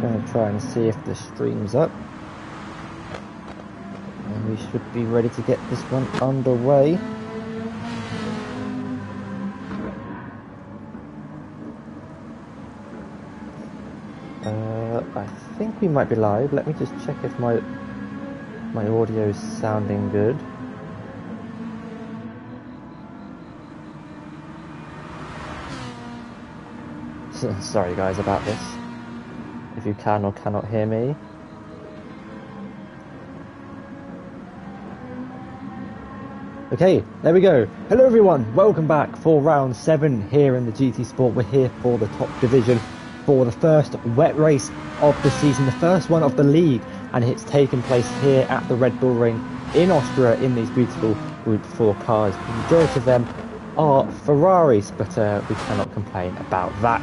going to try and see if the stream's up. And we should be ready to get this one underway. I think we might be live. Let me just check if my audio is sounding good. Sorry guys about this, if you can or cannot hear me. Okay, there we go. Hello everyone, welcome back for round 7 here in the GT Sport. We're here for the top division for the first wet race of the season, the first one of the league, and it's taken place here at the Red Bull Ring in Austria in these beautiful Group 4 cars. The majority of them are Ferraris, but we cannot complain about that.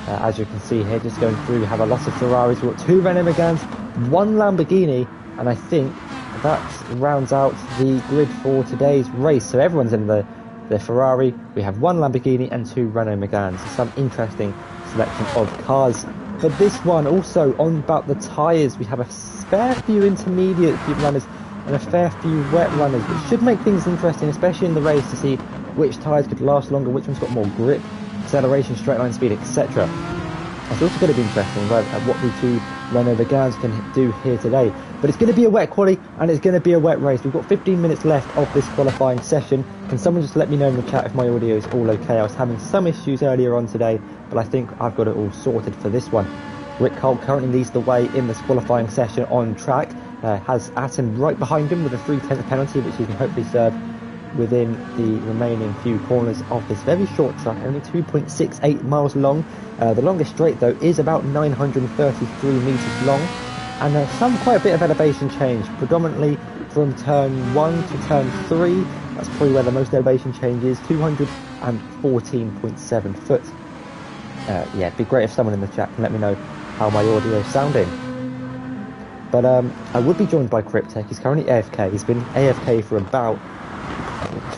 As you can see here, just going through, we have a lot of Ferraris. We've got 2 Renault Meganes, 1 Lamborghini, and I think that rounds out the grid for today's race. So everyone's in the Ferrari. We have 1 Lamborghini and 2 Renault Meganes. So some interesting selection of cars for this one. Also on about the tyres, we have a fair few intermediate runners and a fair few wet runners, which should make things interesting, especially in the race, to see which tyres could last longer, which one's got more grip, acceleration, straight line speed, etc. It's also going to be interesting what the 2 Renault Meganes can do here today. But it's going to be a wet quali and it's going to be a wet race. We've got 15 minutes left of this qualifying session. Can someone just let me know in the chat if my audio is all okay? I was having some issues earlier on today, but I think I've got it all sorted for this one. Rick Holt currently leads the way in this qualifying session on track. Has Atten right behind him with a 3/10 penalty, which he can hopefully serve within the remaining few corners of this very short track, only 2.68 miles long. The longest straight though is about 933 metres long, and quite a bit of elevation change, predominantly from turn 1 to turn 3. That's probably where the most elevation change is, 214.7 foot. Yeah, it'd be great if someone in the chat can let me know how my audio is sounding. But I would be joined by Cryptech. He's currently AFK. He's been AFK for about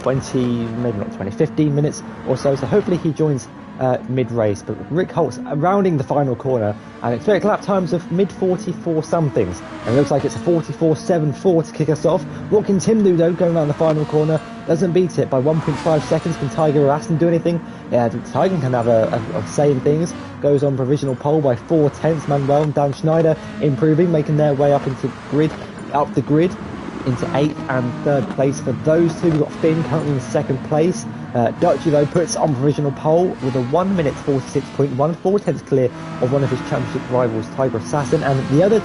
15 minutes or so, so hopefully he joins mid-race. But Rick Holt's rounding the final corner and expect lap times of mid-44 somethings, and it looks like it's a 44.74 to kick us off. What can Tim do though, going around the final corner? Doesn't beat it by 1.5 seconds. Can Tiger or Aston do anything? Yeah, Tiger can have a say in things. Goes on provisional pole by 4/10. Manuel and Dan Schneider improving, making their way up the grid into 8th and 3rd place for those two. We've got Finn currently in 2nd place. Dutchy though puts on provisional pole with a 1 minute 46.1, 4/10 clear of one of his championship rivals, Tiger Assassin, and the other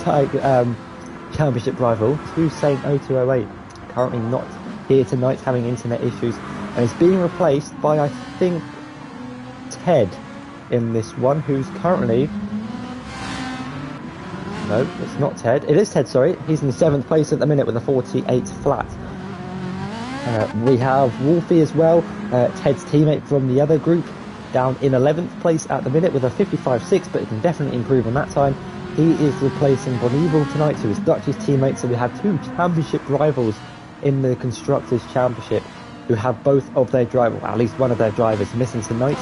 championship rival, Hussein 0208, currently not here tonight, having internet issues, and is being replaced by, I think, Ted in this one, who's currently... No, it's not Ted. It is Ted, sorry. He's in 7th place at the minute with a 48 flat. We have Wolfie as well, Ted's teammate from the other group, down in 11th place at the minute with a 55.6, but he can definitely improve on that time. He is replacing Bonneville tonight, who is Dutch's teammate, so we have 2 championship rivals in the Constructors' Championship who have both of their drivers, well, at least one of their drivers missing tonight.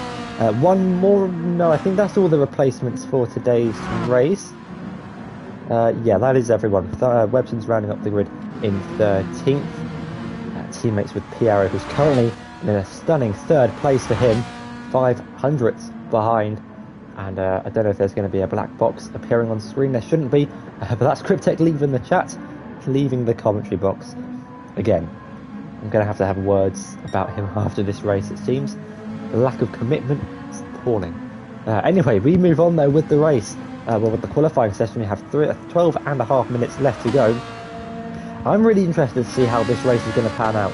One more, no, I think that's all the replacements for today's race. Yeah, that is everyone. Webson's rounding up the grid in 13th. Teammates with Piero, who's currently in a stunning 3rd place for him, 500ths behind. And I don't know if there's going to be a black box appearing on screen. There shouldn't be, but that's Cryptech leaving the chat, leaving the commentary box. Again, I'm going to have words about him after this race, it seems. The lack of commitment is appalling. Anyway, we move on though with the race. Well, with the qualifying session, we have 12 and a half minutes left to go. I'm really interested to see how this race is going to pan out.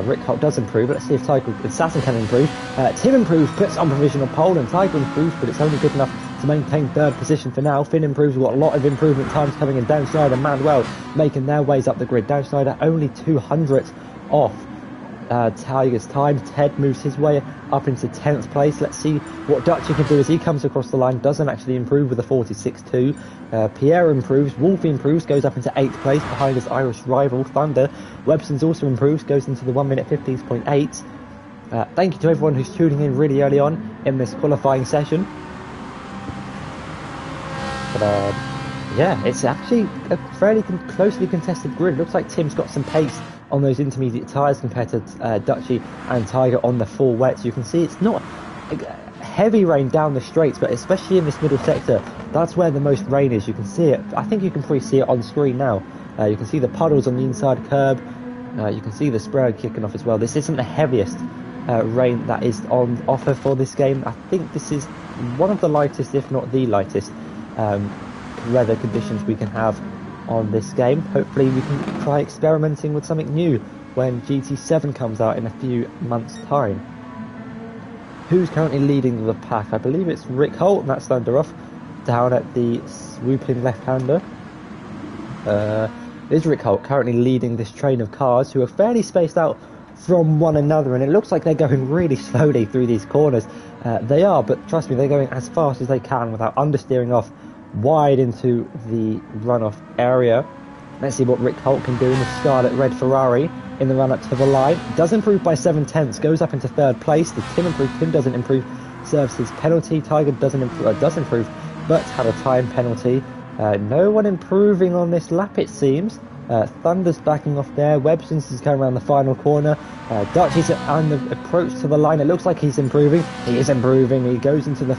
Rick Holt does improve. Let's see if Tiger Assassin can improve. Tim improves, puts on provisional pole, and Tiger improves, but it's only good enough to maintain 3rd position for now. Finn improves. We've got a lot of improvement times coming in. Dan Schneider and Manuel making their ways up the grid. Dan Schneider only 200th off Tiger's time. Ted moves his way up into 10th place. Let's see what Dutchy can do as he comes across the line. Doesn't actually improve with a 46.2. Pierre improves. Wolfie improves, goes up into 8th place behind his Irish rival Thunder. Webson's also improves, goes into the 1 minute 15.8. Thank you to everyone who's tuning in really early on in this qualifying session. But yeah, it's actually a fairly closely contested grid. Looks like Tim's got some pace on those intermediate tyres compared to Dutchy and Tiger on the full wets. You can see it's not heavy rain down the straights, but especially in this middle sector, that's where the most rain is. You can see it. I think you can probably see it on screen now. You can see the puddles on the inside curb. You can see the sprayer kicking off as well. This isn't the heaviest rain that is on offer for this game. I think this is one of the lightest, if not the lightest, weather conditions we can have on this game. Hopefully we can try experimenting with something new when GT7 comes out in a few months' time. Who's currently leading the pack? I believe it's Rick Holt, and that's under off down at the swooping left-hander. Is Rick Holt currently leading this train of cars who are fairly spaced out from one another, and it looks like they're going really slowly through these corners. They are, but trust me, they're going as fast as they can without understeering off wide into the runoff area. Let's see what Rick Holt can do in the Scarlet Red Ferrari in the run up to the line. Does improve by 7/10, goes up into third place. Does Tim improve? Tim doesn't improve, serves his penalty. Tiger doesn't improve, does improve, but had a time penalty. No one improving on this lap, it seems. Thunder's backing off there. Webson's is coming around the final corner. Dutchy's on the approach to the line. It looks like he's improving. He is improving. He goes into the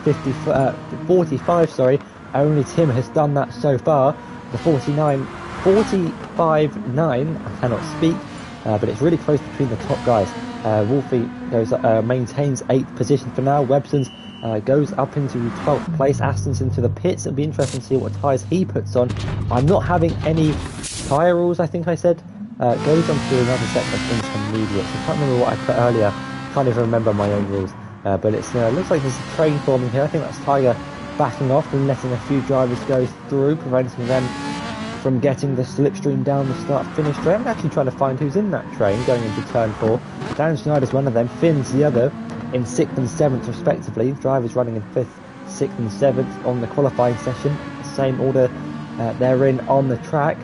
45, sorry. Only Tim has done that so far. The 45.9, I cannot speak, but it's really close between the top guys. Wolfie goes, maintains 8th position for now. Webson's goes up into 12th place. Aston's into the pits. It'll be interesting to see what tyres he puts on. I'm not having any tyre rules, I think I said. Goes on to another set of intermediates. I can't remember what I put earlier. Can't even remember my own rules. But it looks like there's a train forming here. I think that's Tiger backing off and letting a few drivers go through, preventing them from getting the slipstream down the start-finish train. I'm actually trying to find who's in that train going into turn 4. Dan Schneider's one of them, Finn's the other, in 6th and 7th respectively. Drivers running in 5th, 6th and 7th on the qualifying session. Same order they're in on the track.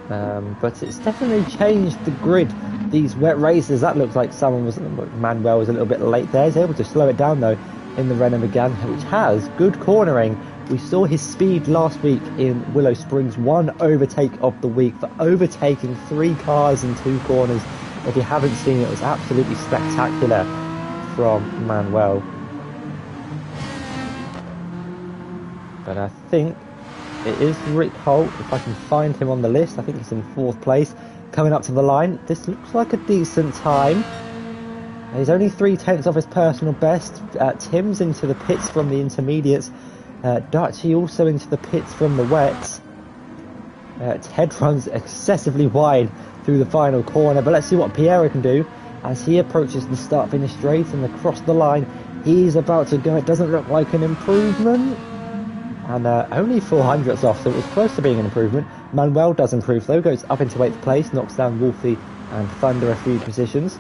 But it's definitely changed the grid. These wet races, that looks like Manuel was a little bit late there. He's able to slow it down though in the Renault Megane, which has good cornering. We saw his speed last week in Willow Springs, one overtake of the week for overtaking 3 cars in 2 corners. If you haven't seen it, it was absolutely spectacular from Manuel. But I think it is Rick Holt, if I can find him on the list. I think he's in 4th place. Coming up to the line, this looks like a decent time. He's only 3/10 off his personal best. Tim's into the pits from the intermediates. Dutchy also into the pits from the wets. Ted runs excessively wide through the final corner, but let's see what Piero can do as he approaches the start-finish straight and across the line. He's about to go. It doesn't look like an improvement. And only 400ths off, so it was close to being an improvement. Manuel does improve though, goes up into 8th place, knocks down Wolfie and Thunder a few positions.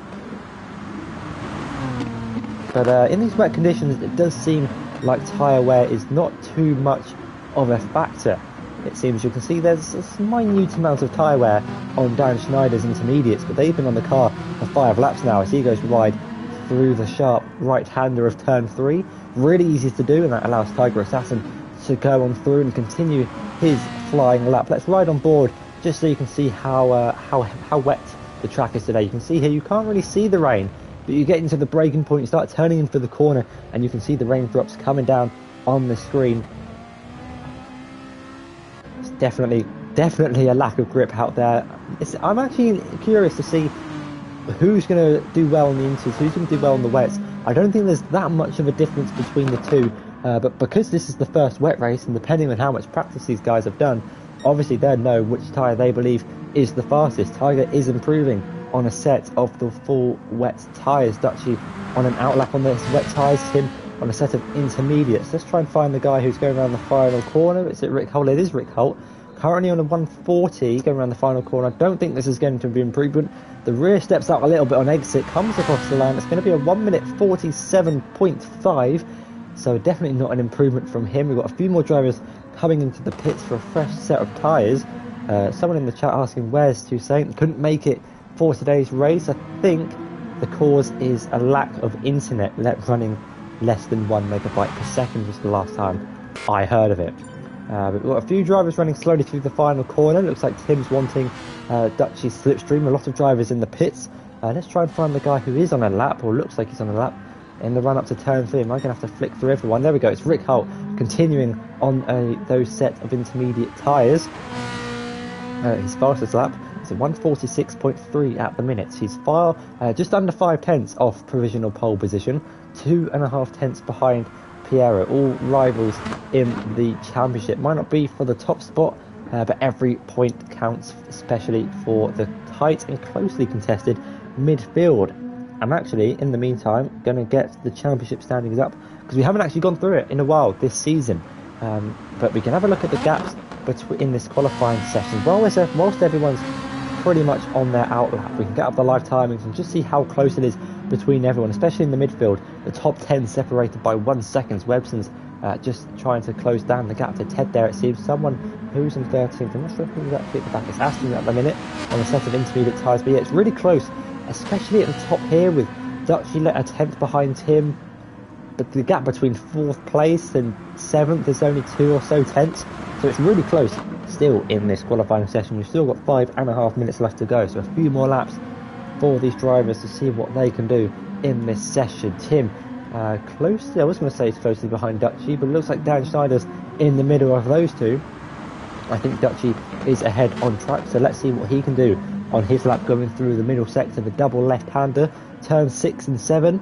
But in these wet conditions, it does seem like tyre wear is not too much of a factor. It seems you can see there's a minute amount of tyre wear on Dan Schneider's intermediates, but they've been on the car for 5 laps now as he goes wide through the sharp right-hander of turn 3. Really easy to do, and that allows Tiger Assassin to go on through and continue his flying lap. Let's ride on board just so you can see how wet the track is today. You can see here you can't really see the rain, but you get into the braking point, you start turning in for the corner, and you can see the raindrops coming down on the screen. It's definitely a lack of grip out there. I'm actually curious to see who's going to do well on the inters, who's going to do well on the wets. I don't think there's that much of a difference between the two, but because this is the first wet race, and depending on how much practice these guys have done, obviously they'll know which tyre they believe is the fastest. Tiger is improving on a set of the full wet tyres. Dutchy on an outlap on this wet tyres, Tim on a set of intermediates. Let's try and find the guy who's going around the final corner. Is it Rick Holt? It is Rick Holt. Currently on a 140, going around the final corner. I don't think this is going to be an improvement. The rear steps out a little bit on exit, comes across the line. It's going to be a 1 minute 47.5. So definitely not an improvement from him. We've got a few more drivers coming into the pits for a fresh set of tyres. Someone in the chat asking where's Toussaint. Couldn't make it for today's race. I think the cause is a lack of internet running less than 1 megabyte per second was the last time I heard of it. We've got a few drivers running slowly through the final corner. Looks like Tim's wanting Dutchy's slipstream. A lot of drivers in the pits. Let's try and find the guy who is on a lap, or looks like he's on a lap, in the run up to turn 3. Am I going to have to flick through everyone? There we go. It's Rick Holt continuing on those set of intermediate tyres. His fastest lap is a 1:46.3 at the minute. He's far, just under 5 tenths off provisional pole position, 2.5 tenths behind Piero. All rivals in the championship. Might not be for the top spot, but every point counts, especially for the tight and closely contested midfield. I'm actually, in the meantime, going to get the championship standings up, because we haven't actually gone through it in a while this season. But we can have a look at the gaps in this qualifying session. Whilst everyone's pretty much on their outlap, we can get up the live timings and just see how close it is between everyone, especially in the midfield. The top 10 separated by 1 second. Webson's just trying to close down the gap to Ted there, it seems. Someone who's in 13th, I'm not sure who's actually at the back. It's Aston at the minute on a set of intermediate tyres, but yeah, it's really close, especially at the top here, with Dutchy a 10th behind Tim. But the gap between 4th place and 7th is only 2 or so tenths, so it's really close still in this qualifying session. We've still got 5.5 minutes left to go, so a few more laps for these drivers to see what they can do in this session. Tim closely, I was going to say he's closely behind Dutchy, but it looks like Dan Schneider's in the middle of those two. I think Dutchy is ahead on track, so let's see what he can do on his lap going through the middle sector, the double left-hander, turn 6 and 7.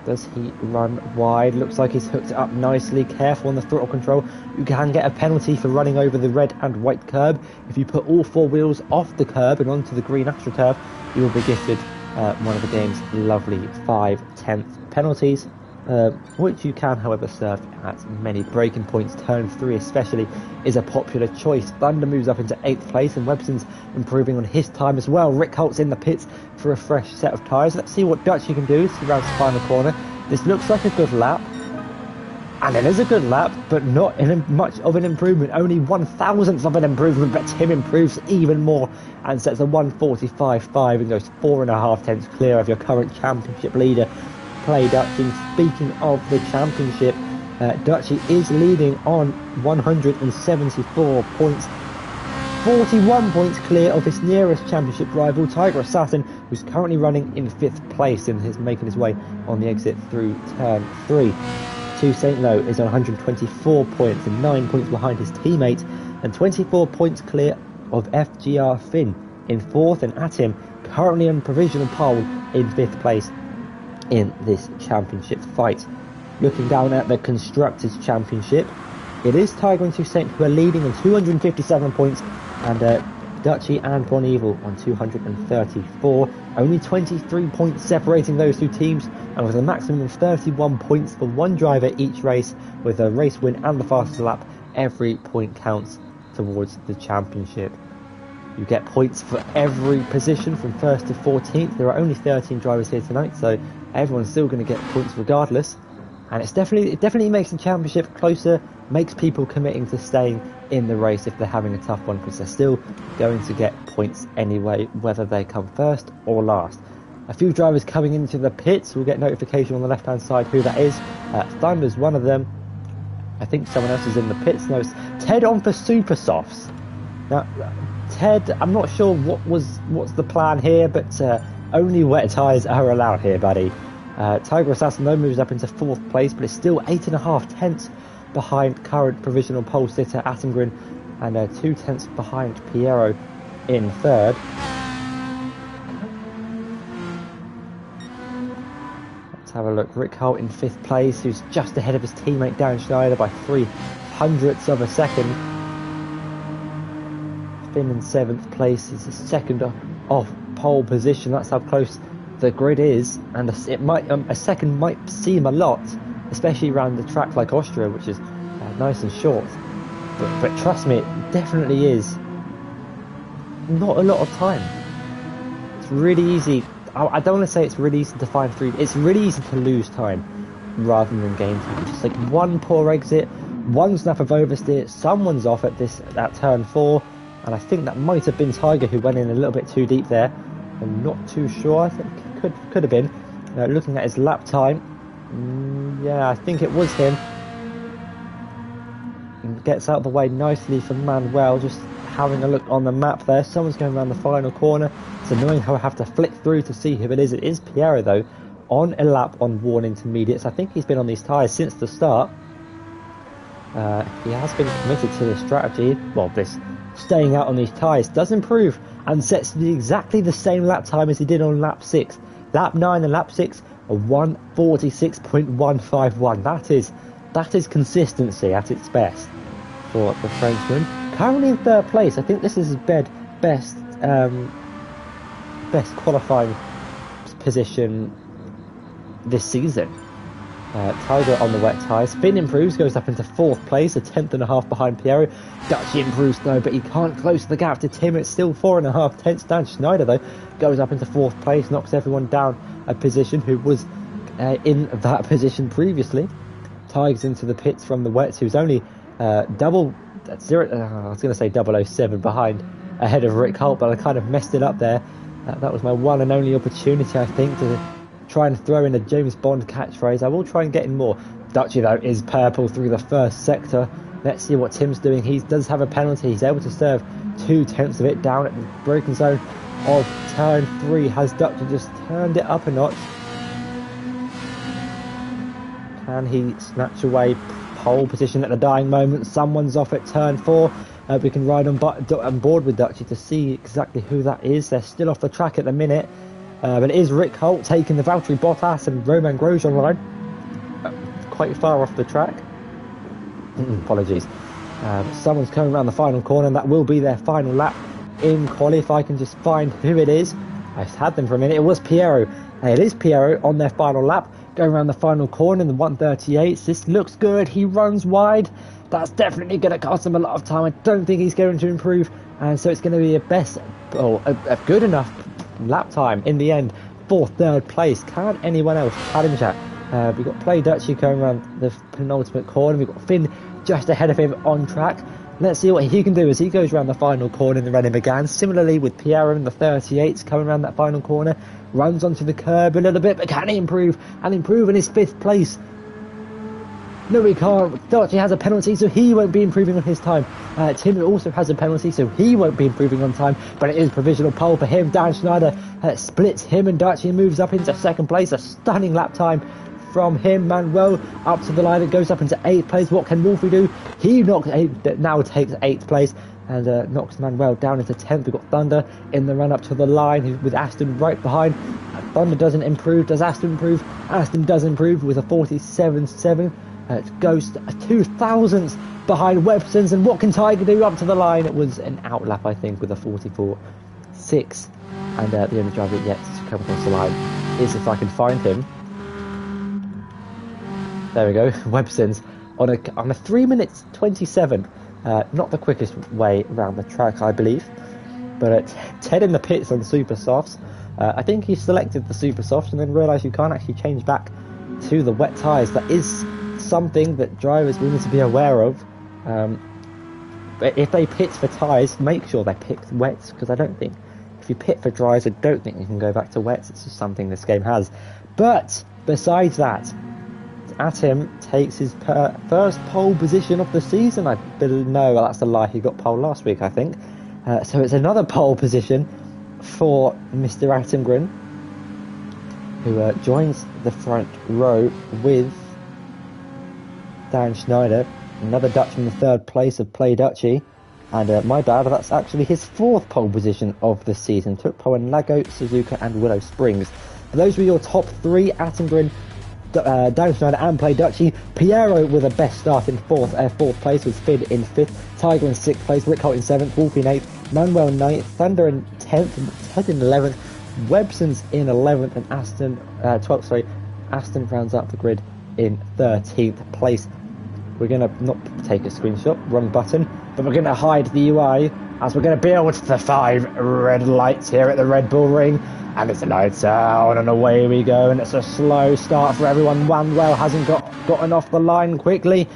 Does he run wide? Looks like he's hooked it up nicely. Careful on the throttle control. You can get a penalty for running over the red and white curb. If you put all 4 wheels off the curb and onto the green AstroTurf, you will be gifted one of the game's lovely 5/10 penalties, which you can, however, serve at many braking points. Turn 3 especially is a popular choice. Thunder moves up into 8th place, and Webson's improving on his time as well. Rick Holt's in the pits for a fresh set of tyres. Let's see what Dutchy can do around the final corner. This looks like a good lap, and it is a good lap, but not in much of an improvement. Only 1/1000th of an improvement, but Tim improves even more and sets a 1:45.5 and goes 4.5 tenths clear of your current championship leader, Play Dutchy. Speaking of the championship, Dutchy is leading on 174 points, 41 points clear of his nearest championship rival, Tiger Assassin, who's currently running in 5th place and is making his way on the exit through turn 3. To St. Lo is on 124 points and 9 points behind his teammate, and 24 points clear of FGR Finn in 4th, and at him currently on provisional pole in 5th place in this championship fight. Looking down at the Constructors' Championship, it is Tiger and Toussaint who are leading on 257 points, and Dutchy and Bon Evil on 234. Only 23 points separating those two teams, and with a maximum of 31 points for one driver each race, with a race win and the fastest lap, every point counts towards the championship. You get points for every position from 1st to 14th. There are only 13 drivers here tonight, so everyone's still going to get points regardless. And it definitely makes the championship closer, makes people committing to staying in the race if they're having a tough one, because they're still going to get points anyway, whether they come first or last. A few drivers coming into the pits. We'll get notification on the left-hand side who that is. Thunder's one of them. I think someone else is in the pits. No, it's Ted on for Super Softs. Now, Ted, I'm not sure what's the plan here, but only wet tyres are allowed here, buddy. Tiger Assassin though moves up into 4th place, but it's still 8.5 tenths behind current provisional pole sitter Attengren, and 2 tenths behind Piero in 3rd. Let's have a look. Rick Holt in 5th place, who's just ahead of his teammate Darren Schneider by 0.03 of a second. Finn in 7th place is a second off pole position. That's how close the grid is, and a second might seem a lot, especially around the track like Austria, which is nice and short. But trust me, it definitely is not a lot of time. It's really easy. I don't want to say it's really easy to find through. It's really easy to lose time rather than gain time. Just like one poor exit, one snap of oversteer, someone's off at turn 4. And I think that might have been Tiger who went in a little bit too deep there. I'm not too sure. I think could have been. Looking at his lap time, yeah, I think it was him. gets out of the way nicely for Manuel, just having a look on the map there. Someone's going around the final corner. It's annoying how I have to flick through to see who it is. It is Piero, though, on a lap on worn intermediates. I think he's been on these tyres since the start. He has been committed to this strategy. Well, this staying out on these tyres does improve and sets exactly the same lap time as he did on lap 6. Lap 9 and lap 6 are 1:46.151. That is consistency at its best for the Frenchman. Currently in 3rd place. I think this is his best qualifying position this season. Tiger on the wet tyres. Finn improves, goes up into 4th place, a 10.5 behind Piero. Dutchy improves though, but he can't close the gap to Tim. It's still 4.5 tenths. Dan Schneider though goes up into 4th place, knocks everyone down a position who was in that position previously. Tiger's into the pits from the wets, who's only 007 behind, ahead of Rick Holt, but I kind of messed it up there. That was my one and only opportunity, I think, to try and throw in a James Bond catchphrase. I will try and get in more. Dutchy, though, is purple through the first sector. Let's see what Tim's doing. He does have a penalty. He's able to serve 2 tenths of it down at the broken zone of turn 3. Has Dutchy just turned it up a notch? Can he snatch away pole position at the dying moment? Someone's off at turn 4. We can ride on board with Dutchy to see exactly who that is. They're still off the track at the minute. But it is Rick Holt taking the Valtteri Bottas and Romain Grosjean line. Quite far off the track. Apologies. Someone's coming around the final corner, and that will be their final lap in quali. If I can just find who it is. I've had them for a minute. It was Piero. It is Piero on their final lap, going around the final corner in the 1:38. This looks good. He runs wide. That's definitely going to cost him a lot of time. I don't think he's going to improve. And so it's going to be a good enough lap time in the end for 3rd place. Can't anyone else challenge that? We've got Play Dutchy going around the penultimate corner. We've got Finn just ahead of him on track. Let's see what he can do as he goes around the final corner in the Renault Megane. Similarly with Piero in the 38s coming around that final corner. Runs onto the curb a little bit, but can he improve? And improve in his 5th place. No, he can't. Dutchy has a penalty, so he won't be improving on his time. Tim also has a penalty, so he won't be improving on time, but it is provisional pole for him. Dan Schneider splits him and Dutchy and moves up into 2nd place. A stunning lap time from him. Manuel up to the line. It goes up into 8th place. What can Wolfie do? He now takes 8th place and knocks Manuel down into 10th. We've got Thunder in the run up to the line with Aston right behind. Thunder doesn't improve. Does Aston improve? Aston does improve with a 47.7. It goes to 2,000ths behind Websons, and what can Tiger do up to the line? It was an outlap, I think, with a 44.6, and the only driver yet to come across the line is, if I can find him. There we go, Websons on a 3:27. Not the quickest way around the track, I believe, but Ted in the pits on super softs. I think he selected the super softs and then realised you can't actually change back to the wet tyres. That is something that drivers will need to be aware of. But if they pit for tyres, make sure they pick wets, because I don't think if you pit for dries, I don't think you can go back to wets. It's just something this game has. But besides that, Atim takes his first pole position of the season. No, that's a lie. He got pole last week, I think. So it's another pole position for Mr. Attingren, who joins the front row with Dan Schneider, another Dutchman in 3rd place of Play Dutchy, and my bad, that's actually his 4th pole position of the season. Took pole in Lago, Suzuka and Willow Springs. Those were your top 3: Attingren, Dan Schneider and Play Dutchy. Piero with a best start in 4th place, with Finn in 5th, Tiger in 6th place, Rick Holt in 7th, Wolfie in 8th, Manuel 9th, Thunder in 10th, Ted in 11th, Websons in 11th, and Aston 12th. Aston rounds up the grid in 13th place. We're going to not take a screenshot, wrong button, but we're going to hide the UI as we're going to build the 5 red lights here at the Red Bull Ring. And it's the lights out, and away we go, and it's a slow start for everyone. Manuel hasn't gotten off the line quickly.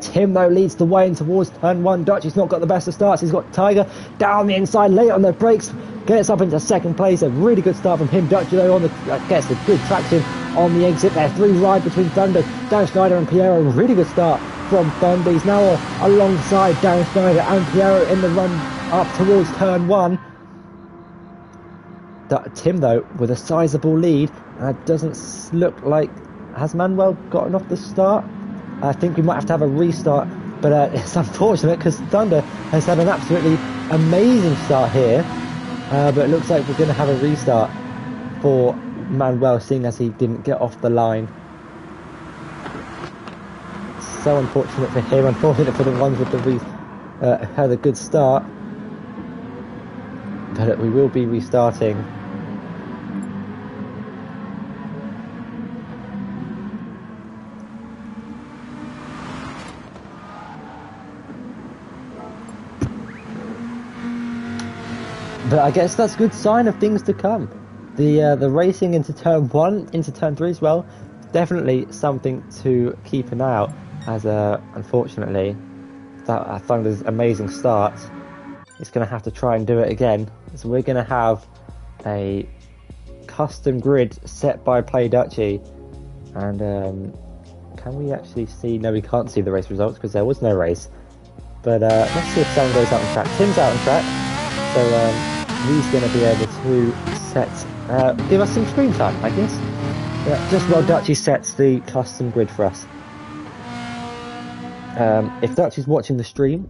Tim, though, leads the way in towards turn 1. Dutchy's not got the best of starts. He's got Tiger down the inside, late on the brakes, gets up into 2nd place. A really good start from him. Dutchy, though, gets the good traction on the exit there. 3 ride between Thunder, Dan Schneider and Piero. Really good start from Thunder. He's now alongside Darren Schneider and Piero in the run up towards turn 1. Tim, though, with a sizable lead, doesn't look like... Has Manuel gotten off the start? I think we might have a restart, but it's unfortunate because Thunder has had an absolutely amazing start here, but it looks like we're going to have a restart for Manuel, seeing as he didn't get off the line. So unfortunate for him, unfortunate for the ones with the had a good start, but we will be restarting. But I guess that's a good sign of things to come. The racing into turn 1, into turn 3 as well, definitely something to keep an eye out, as unfortunately that Thunder's amazing start is going to have to try and do it again. So we're going to have a custom grid set by Play Dutchy, and can we actually see? No, we can't see the race results because there was no race. But let's see if someone goes out on track. Tim's out on track, so he's going to be able to give us some screen time, I guess. Yeah, just while Dutchy sets the custom grid for us. If Dutchy's watching the stream,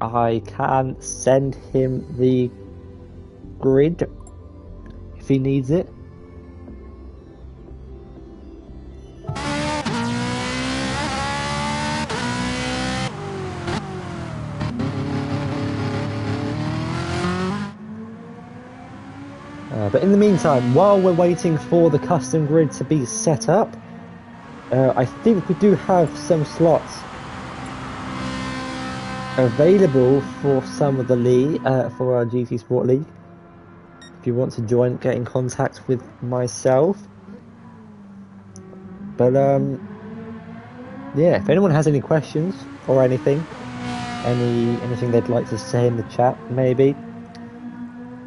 I can send him the grid if he needs it. But in the meantime, while we're waiting for the custom grid to be set up, I think we do have some slots available for some of the league, for our GT Sport League. If you want to join, get in contact with myself. But yeah, if anyone has any questions or anything they'd like to say in the chat, maybe.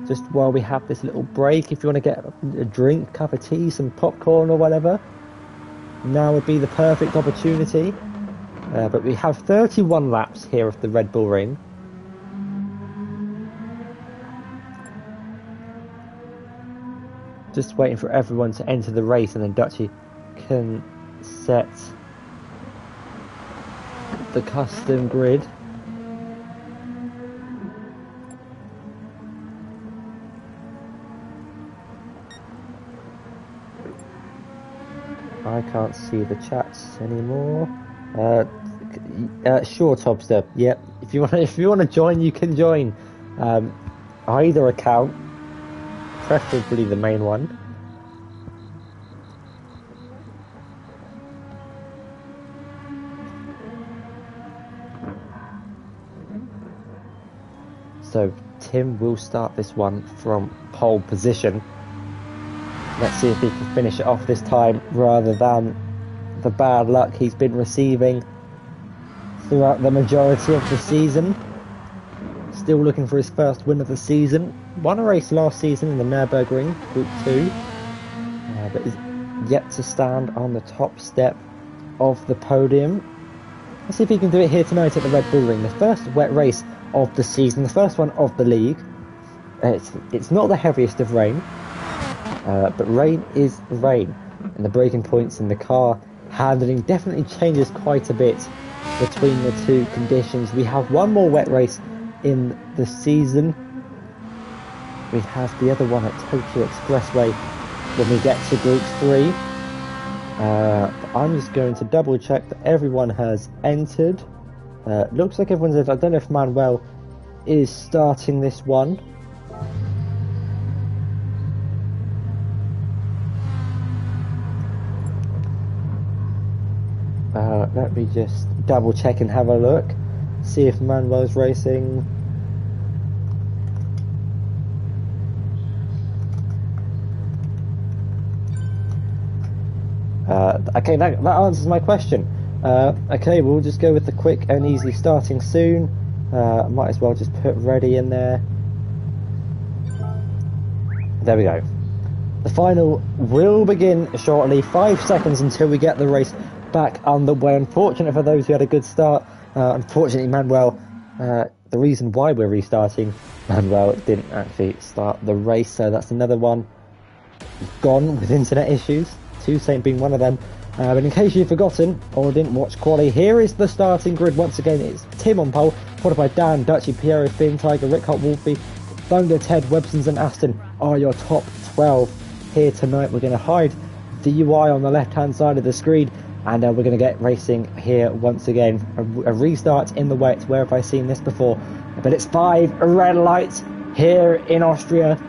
Just while we have this little break, if you want to get a drink, cup of tea, some popcorn or whatever, now would be the perfect opportunity. But we have 31 laps here of the Red Bull Ring. Just waiting for everyone to enter the race, and then Dutchy can set the custom grid. I can't see the chats anymore. Sure, Tobster. Yep. If you want to join, you can join. Either account, preferably the main one. So Tim will start this one from pole position. Let's see if he can finish it off this time, rather than the bad luck he's been receiving throughout the majority of the season. Still looking for his first win of the season. Won a race last season in the Nürburgring Group 2, but is yet to stand on the top step of the podium. Let's see if he can do it here tonight at the Red Bull Ring. The first wet race of the season, the first one of the league. It's not the heaviest of rain. But rain is rain, and the braking points in the car handling definitely changes quite a bit between the two conditions. We have one more wet race in the season. We have the other one at Tokyo Expressway when we get to Group 3. I'm just going to double check that everyone has entered. Looks like everyone's entered. I don't know if Manuel is starting this one. Let me just double check and have a look, see if Manuel's racing. Okay, that answers my question. Okay, we'll just go with the quick and easy starting soon. Might as well just put ready in there. There we go. The final will begin shortly. 5 seconds until we get the race back underway. Unfortunate for those who had a good start. Unfortunately, Manuel, the reason why we're restarting, Manuel didn't actually start the race, so that's another one gone with internet issues, Toussaint being one of them. But in case you've forgotten or didn't watch quali, here is the starting grid once again. It's Tim on pole, followed by Dan, Dutchy, Piero, Finn, Tiger, Rick Holt, Wolfie, Thunder, Ted, Websons and Aston are your top 12 here tonight. We're going to hide the UI on the left hand side of the screen, and we're going to get racing here once again. A restart in the wet. Where have I seen this before? But it's 5 red lights here in Austria.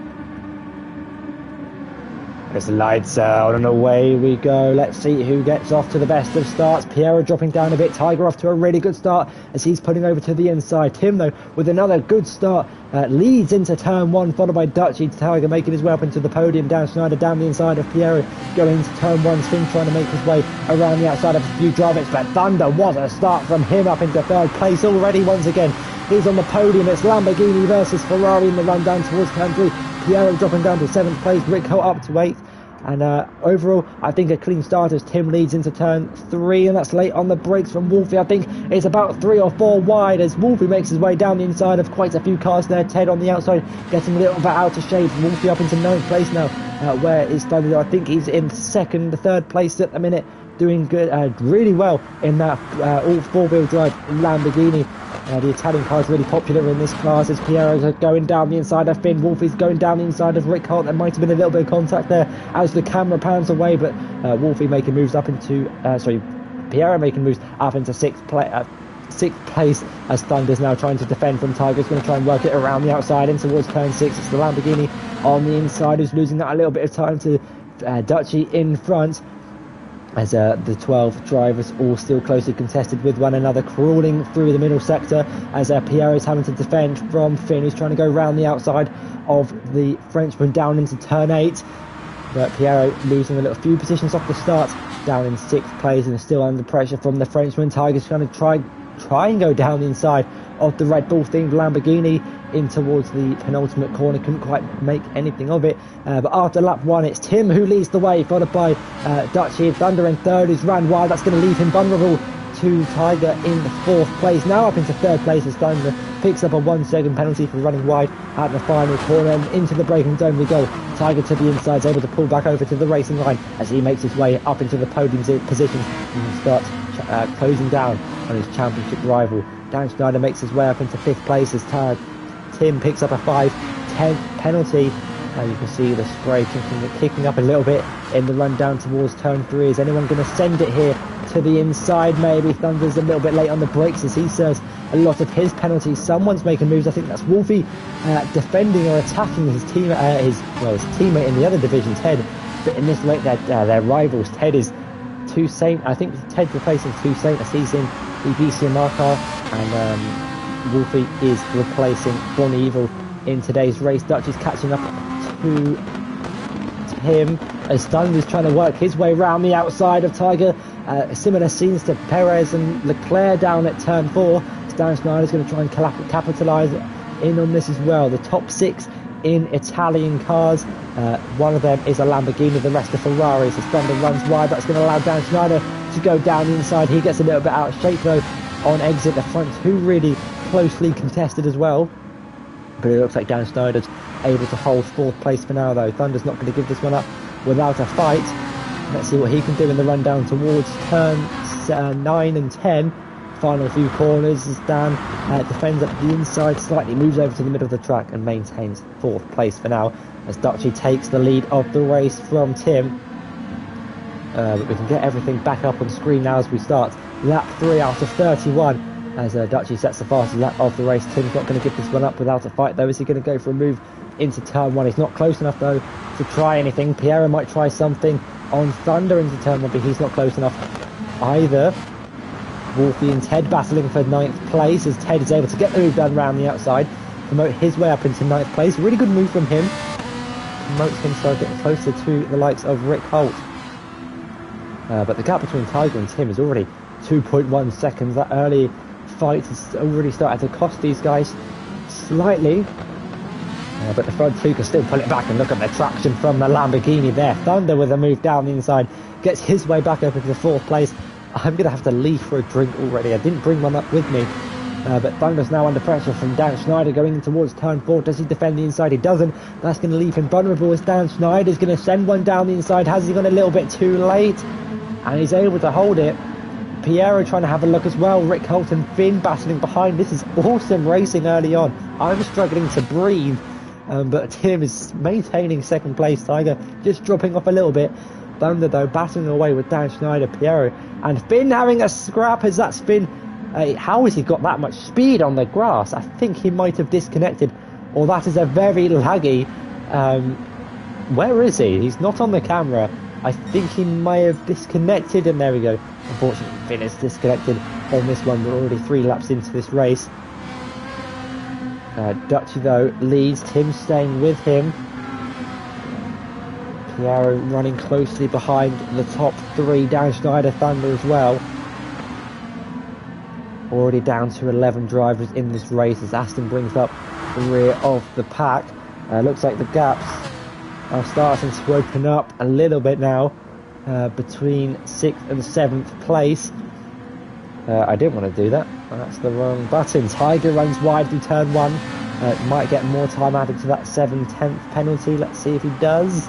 There's the lights out and away we go. Let's see who gets off to the best of starts. Piero dropping down a bit. Tiger off to a really good start as he's putting over to the inside. Tim, though, with another good start, leads into turn 1, followed by Dutchy. Tiger making his way up into the podium. Dan Schneider down the inside of Piero, going into turn 1. Finn trying to make his way around the outside of a few drivers. But Thunder, what a start from him, up into 3rd place already once again. He's on the podium. It's Lamborghini versus Ferrari in the run down towards turn 3. Piero dropping down to 7th place. Rick Holt up to 8th. And overall, I think a clean start as Tim leads into turn 3, and that's late on the brakes from Wolfie. I think it's about 3 or 4 wide as Wolfie makes his way down the inside of quite a few cars there. Ted on the outside getting a little bit out of shape. Wolfie up into 9th place now, where is Thunder. I think he's in 2nd, 3rd place at the minute, doing good, really well in that all 4-wheel drive Lamborghini. The Italian car is really popular in this class as Piero's going down the inside of Finn. Wolfie's going down the inside of Rick Holt. There might have been a little bit of contact there as the camera pans away, but Wolfie making moves up into, Piero making moves up into 6th place as Thunder's now trying to defend from Tiger. He's going to try and work it around the outside in towards turn 6. It's the Lamborghini on the inside who's losing that a little bit of time to Dutchy in front. As the 12 drivers all still closely contested with one another, crawling through the middle sector as Pierro's having to defend from Finn, who's trying to go round the outside of the Frenchman down into turn 8. But Piero losing a little few positions off the start, down in 6th place and still under pressure from the Frenchman. Tiger's trying to try and go down the inside of the Red Bull themed Lamborghini in towards the penultimate corner. Couldn't quite make anything of it, but after lap 1 it's Tim who leads the way, followed by Dutchy. Thunder in 3rd, who's ran wide. That's going to leave him vulnerable to Tiger in 4th place. Now up into 3rd place as Thunder picks up a 1-second penalty for running wide at the final corner, and into the braking zone we go. Tiger to the inside is able to pull back over to the racing line as he makes his way up into the podium position and starts closing down on his championship rival. Dan Schneider makes his way up into 5th place as Tim picks up a 5/10 penalty. You can see the spray kicking up a little bit in the run down towards turn 3. Is anyone going to send it here to the inside? Maybe. Thunder's a little bit late on the brakes as he serves a lot of his penalties. Someone's making moves. I think that's Wolfie defending or attacking his teammate in the other division, Ted. But in this rate, their rivals. Ted is Toussaint. I think Ted's replacing Toussaint as he's in the BCMR car, and Wolfie is replacing Bon Evil in today's race. Dutch is catching up to him as Thunder's trying to work his way around the outside of Tiger. Similar scenes to Perez and Leclerc down at turn 4. Dan Schneider's going to try and capitalise in on this as well. The top 6 in Italian cars. One of them is a Lamborghini, the rest are Ferraris. As Thunder runs wide, that's going to allow Dan Schneider to go down the inside. He gets a little bit out of shape though on exit. The front 2 really closely contested as well, but it looks like Dan Schneider's able to hold 4th place for now though. Thunder's not going to give this one up without a fight. Let's see what he can do in the run down towards turn 9 and 10. Final few corners as Dan defends up the inside slightly, moves over to the middle of the track and maintains 4th place for now as Dutchy takes the lead of the race from Tim. But we can get everything back up on screen now as we start lap 3 out of 31 as Dutchy sets the fastest lap of the race. Tim's not going to give this one up without a fight though. Is he going to go for a move into turn 1? He's not close enough though to try anything. Piero might try something on Thunder into turn 1, but he's not close enough either. Wolfie and Ted battling for 9th place as Ted is able to get the move done around the outside, promote his way up into 9th place. Really good move from him. Promotes himself getting closer to the likes of Rick Holt. But the gap between Tiger and Tim is already 2.1 seconds. That early fight has already started to cost these guys slightly. But the front 2 can still pull it back, and look at the traction from the Lamborghini there. Thunder with a move down the inside gets his way back up into the 4th place I'm going to have to leave for a drink already. I didn't bring one up with me. But Thunder's now under pressure from Dan Schneider going in towards turn 4. Does he defend the inside? He doesn't. That's going to leave him vulnerable as Dan Schneider's going to send one down the inside. Has he gone a little bit too late? And he's able to hold it. Piero trying to have a look as well. Rick Holt and Finn battling behind. This is awesome racing early on. I'm struggling to breathe. But Tim is maintaining second place. Tiger just dropping off a little bit. Thunder though battling away with Dan Schneider, Piero and Finn having a scrap as that spin. How has he got that much speed on the grass? I think he might have disconnected, or that is a very laggy. Where is he? He's not on the camera. I think he may have disconnected, and there we go. Unfortunately, Finn is disconnected on this one. We're already 3 laps into this race. Dutchy though leads, Tim staying with him. Piero running closely behind the top 3, Dan Schneider, Thunder as well. Already down to 11 drivers in this race as Aston brings up the rear of the pack. Looks like the gaps are starting to open up a little bit now between 6th and 7th place. I didn't want to do that. That's the wrong button. Tiger runs wide through turn 1. Might get more time added to that 7/10th penalty. Let's see if he does.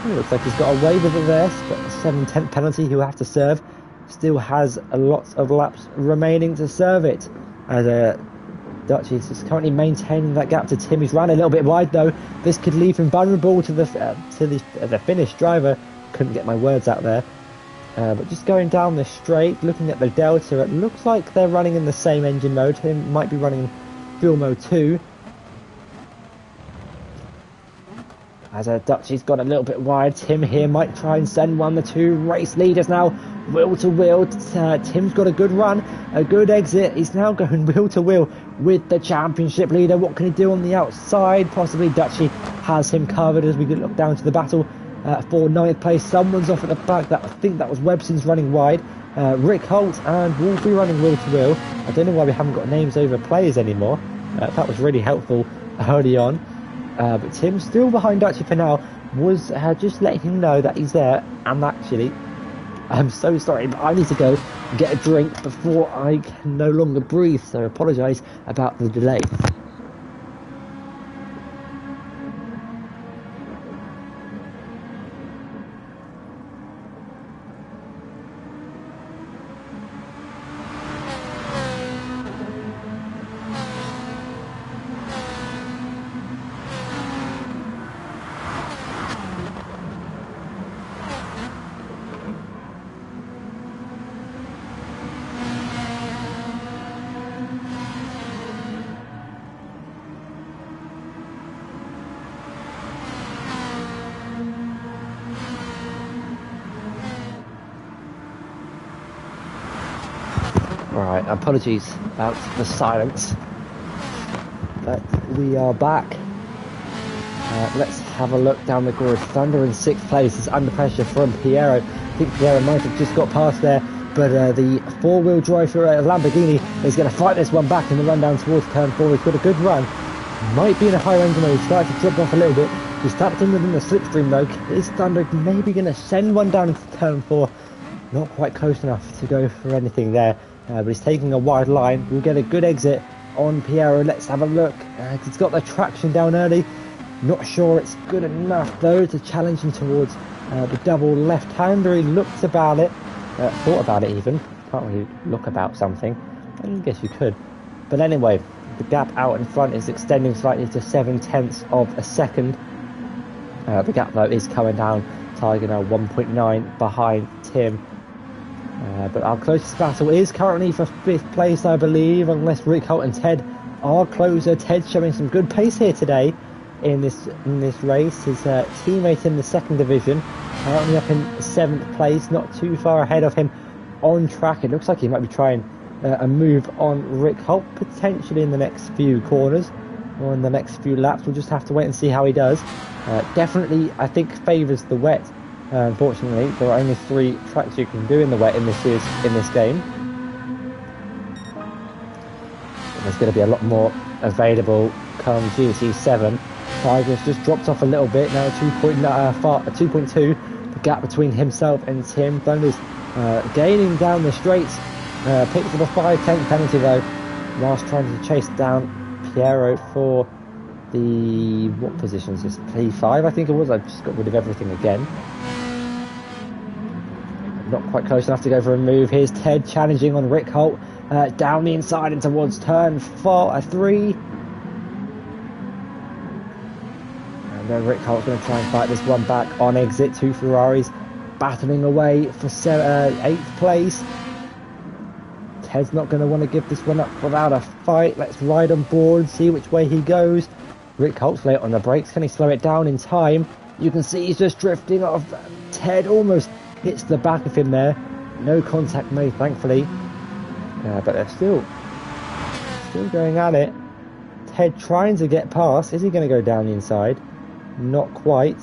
Looks like he's got away with it there, but the 7/10th penalty he'll have to serve. Still has a lot of laps remaining to serve it. As Dutch is currently maintaining that gap to Tim. He's ran a little bit wide though. This could leave him vulnerable to the Finnish driver. Couldn't get my words out there. But just going down this straight, looking at the Delta, it looks like they're running in the same engine mode. Him might be running fuel mode 2. As Dutchy's got a little bit wide, Tim here might try and send one. The 2 race leaders now wheel to wheel. Tim's got a good run, a good exit. He's now going wheel to wheel with the championship leader. What can he do on the outside? Possibly Dutchy has him covered as we look down to the battle for 9th place. Someone's off at the back. I think that was Webson's running wide. Rick Holt and Wolfie running wheel to wheel. I don't know why we haven't got names over players anymore. That was really helpful early on. But Tim's still behind Dutchy for now. Was just letting him know that he's there. And actually, I'm so sorry, but I need to go and get a drink before I can no longer breathe. So I apologise about the delay. Alright, apologies about the silence, but we are back. Let's have a look down the grid. Thunder in 6th place is under pressure from Piero. I think Piero might have just got past there, but the 4-wheel drive Lamborghini is going to fight this one back in the run down towards turn 4. He's got a good run. Might be in a higher engine mode. He's started to drop off a little bit. He's tapped in within the slipstream though. Is Thunder maybe going to send one down into turn 4? Not quite close enough to go for anything there. But he's taking a wide line. We'll get a good exit on Piero. Let's have a look. He's got the traction down early. Not sure it's good enough though to challenge him towards the double left-hander. He looked about it. Thought about it even. Can't really look about something. I guess you could. But anyway, the gap out in front is extending slightly to 7/10 of a second. The gap though is coming down. Tiger now 1.9 behind Tim. But our closest battle is currently for 5th place, I believe, unless Rick Holt and Ted are closer. Ted's showing some good pace here today in this race. His teammate in the 2nd division, currently up in 7th place, not too far ahead of him on track. It looks like he might be trying a move on Rick Holt, potentially in the next few corners or in the next few laps. We'll just have to wait and see how he does. Definitely, I think, favours the wet. Unfortunately, there are only 3 tracks you can do in the wet in this game. There's going to be a lot more available come GT7. Tiger's just dropped off a little bit now, 2.2. The gap between himself and Tim. Thunder's gaining down the straights. Picks up a 5/10 penalty though, whilst trying to chase down Piero for the, what position is this? P5 I think it was. I just got rid of everything again. Not quite close enough to go for a move. Here's Ted challenging on Rick Holt, down the inside and towards turn 3. And then Rick Holt's going to try and fight this one back on exit. 2 Ferraris battling away for 8th place. Ted's not going to want to give this one up without a fight. Let's ride on board, see which way he goes. Rick Holt's late on the brakes. Can he slow it down in time? You can see he's just drifting off. Ted almost hits the back of him there. No contact made, thankfully. But they're still going at it. Ted trying to get past. Is he going to go down the inside? Not quite.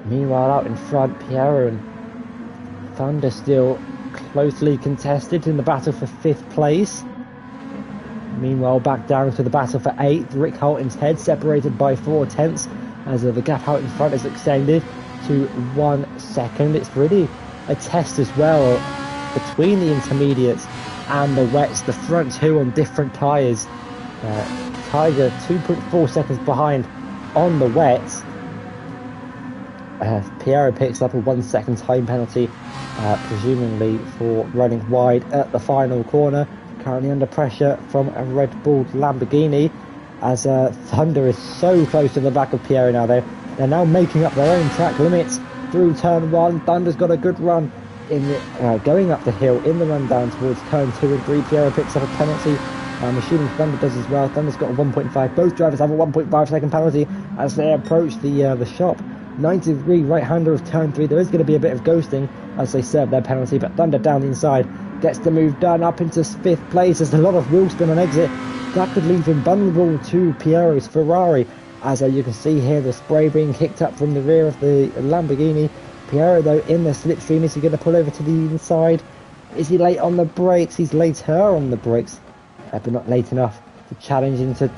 Meanwhile, out in front, Piero and Thunder still closely contested in the battle for 5th place. Meanwhile, back down to the battle for 8th. Rick Holt and Ted separated by 4/10 as the gap out in front is extended to 1 second. It's really a test as well between the intermediates and the wets. The front 2 on different tyres. Tiger 2.4 seconds behind on the wets. Piero picks up a 1 second time penalty, presumably for running wide at the final corner. Currently under pressure from a Red Bull Lamborghini, as Thunder is so close to the back of Piero now. They're now making up their own track limits through turn 1. Thunder's got a good run in the, going up the hill in the run down towards turn 2 and 3. Piero picks up a penalty. I'm assuming Thunder does as well. Thunder's got a 1.5. Both drivers have a 1.5 second penalty as they approach the shop. 90-degree right-hander of turn 3. There is going to be a bit of ghosting as they serve their penalty, but Thunder down the inside gets the move done up into 5th place. There's a lot of wheel spin on exit. That could leave him vulnerable to Piero's Ferrari. As you can see here, the spray being kicked up from the rear of the Lamborghini. Piero, though, in the slipstream. Is he going to pull over to the inside? Is he late on the brakes? He's later on the brakes, but not late enough to challenge into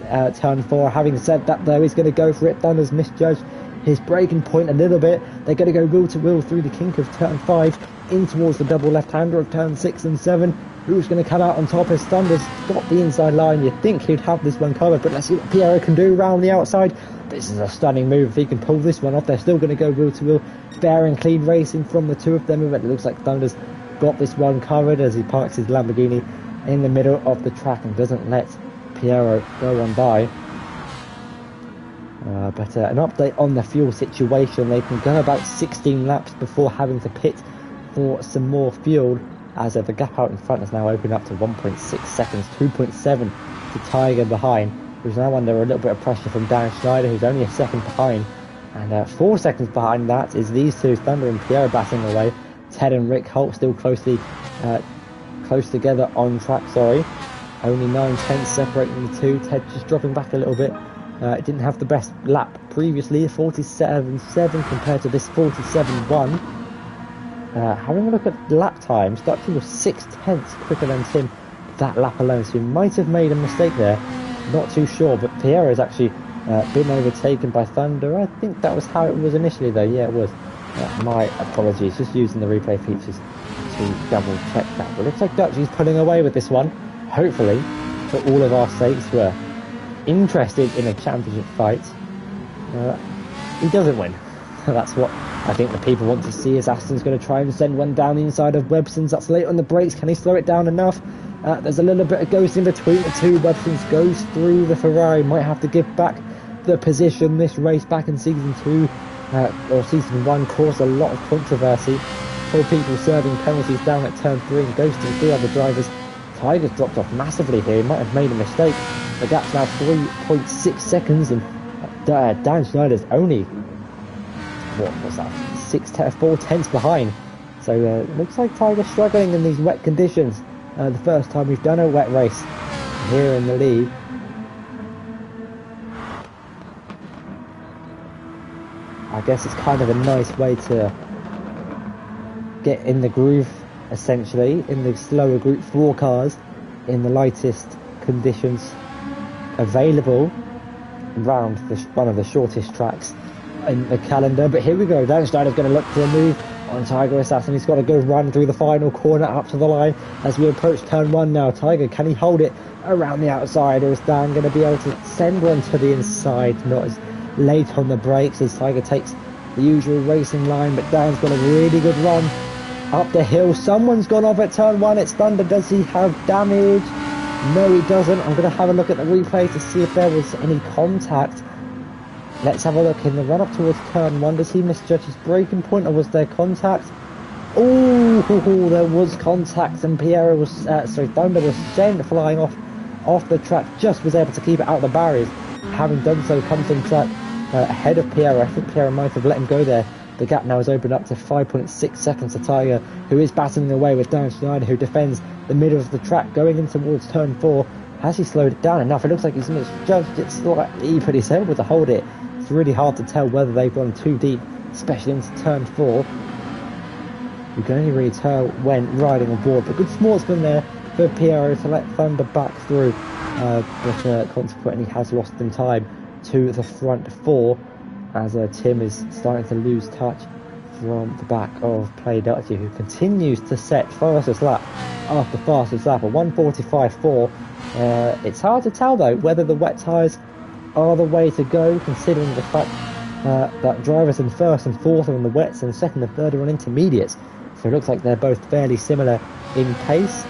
turn 4. Having said that, though, he's going to go for it. Thunder's misjudged his braking point a little bit. They're going to go wheel to wheel through the kink of turn 5 in towards the double left-hander of turn 6 and 7. Who's going to come out on top as Thunder's got the inside line? You'd think he'd have this one covered, but let's see what Piero can do around the outside. This is a stunning move. If he can pull this one off, they're still going to go wheel to wheel. Fair and clean racing from the 2 of them, but it looks like Thunder's got this one covered as he parks his Lamborghini in the middle of the track and doesn't let Piero go on by. But an update on the fuel situation. They can go about 16 laps before having to pit for some more fuel, as the gap out in front has now opened up to 1.6 seconds, 2.7 to Tiger behind, who's now under a little bit of pressure from Dan Schneider, who's only a second behind, and 4 seconds behind that is these two, Thunder and Piero, battling away. Ted and Rick Holt still close together on track, only 9/10 separating the two. Ted just dropping back a little bit. Didn't have the best lap previously, 47.7 compared to this 47.1. Having a look at lap times, Dutchy was 6/10 quicker than Tim that lap alone, so he might have made a mistake there. Not too sure, but Piero's actually been overtaken by Thunder. I think that was how it was initially, though. Yeah, it was. My apologies, just using the replay features to double check that. But it looks like Dutchy's pulling away with this one. Hopefully, for all of our sakes, we're interested in a championship fight. He doesn't win. That's what I think the people want to see, as Aston's going to try and send one down the inside of Webson's. That's late on the brakes. Can he slow it down enough? There's a little bit of ghost in between the two. Webson's goes through the Ferrari. Might have to give back the position. This race back in season 2 or season 1 caused a lot of controversy. 4 people serving penalties down at turn 3 and ghosting 3 other drivers. Tiger's dropped off massively here. He might have made a mistake. The gap's now 3.6 seconds, and Dan Schneider's only, what was that, 4/10 behind. So it looks like Tiger's struggling in these wet conditions. The first time we've done a wet race here in the league. I guess it's kind of a nice way to get in the groove, essentially, in the slower Group 4 cars, in the lightest conditions available around one of the shortest tracks in the calendar. But here we go. Dan Schneider's going to look to move on Tiger Assassin. He's got a good run through the final corner up to the line as we approach turn 1 now. Tiger, can he hold it around the outside, or is Dan going to be able to send one to the inside? Not as late on the brakes as Tiger takes the usual racing line, but Dan's got a really good run up the hill. Someone's gone off at turn 1. It's Thunder. Does he have damage? No, he doesn't. I'm going to have a look at the replay to see if there was any contact. Let's have a look in the run up towards turn 1. Does he misjudge his braking point, or was there contact? Oh, there was contact, and Thunder was sent flying off the track. Just was able to keep it out of the barriers. Having done so, comes on track ahead of Piero. I think Piero might have let him go there. The gap now has opened up to 5.6 seconds to Tiger, who is battling away with Dan Schneider, who defends the middle of the track going in towards turn 4. Has he slowed it down enough? It looks like he's misjudged it slightly, but he's able to hold it. It's really hard to tell whether they've gone too deep, especially into turn 4. You can only really tell when riding on board, but good sportsman there for Piero to let Thunder back through, but consequently has lost them time to the front 4, as Tim is starting to lose touch from the back of Play Dutchy, who continues to set fastest lap after fastest lap, a 1:45.4. It's hard to tell though whether the wet tyres are the way to go, considering the fact that drivers in first and fourth are on the wets and second and third are on intermediates. So it looks like they're both fairly similar in pace.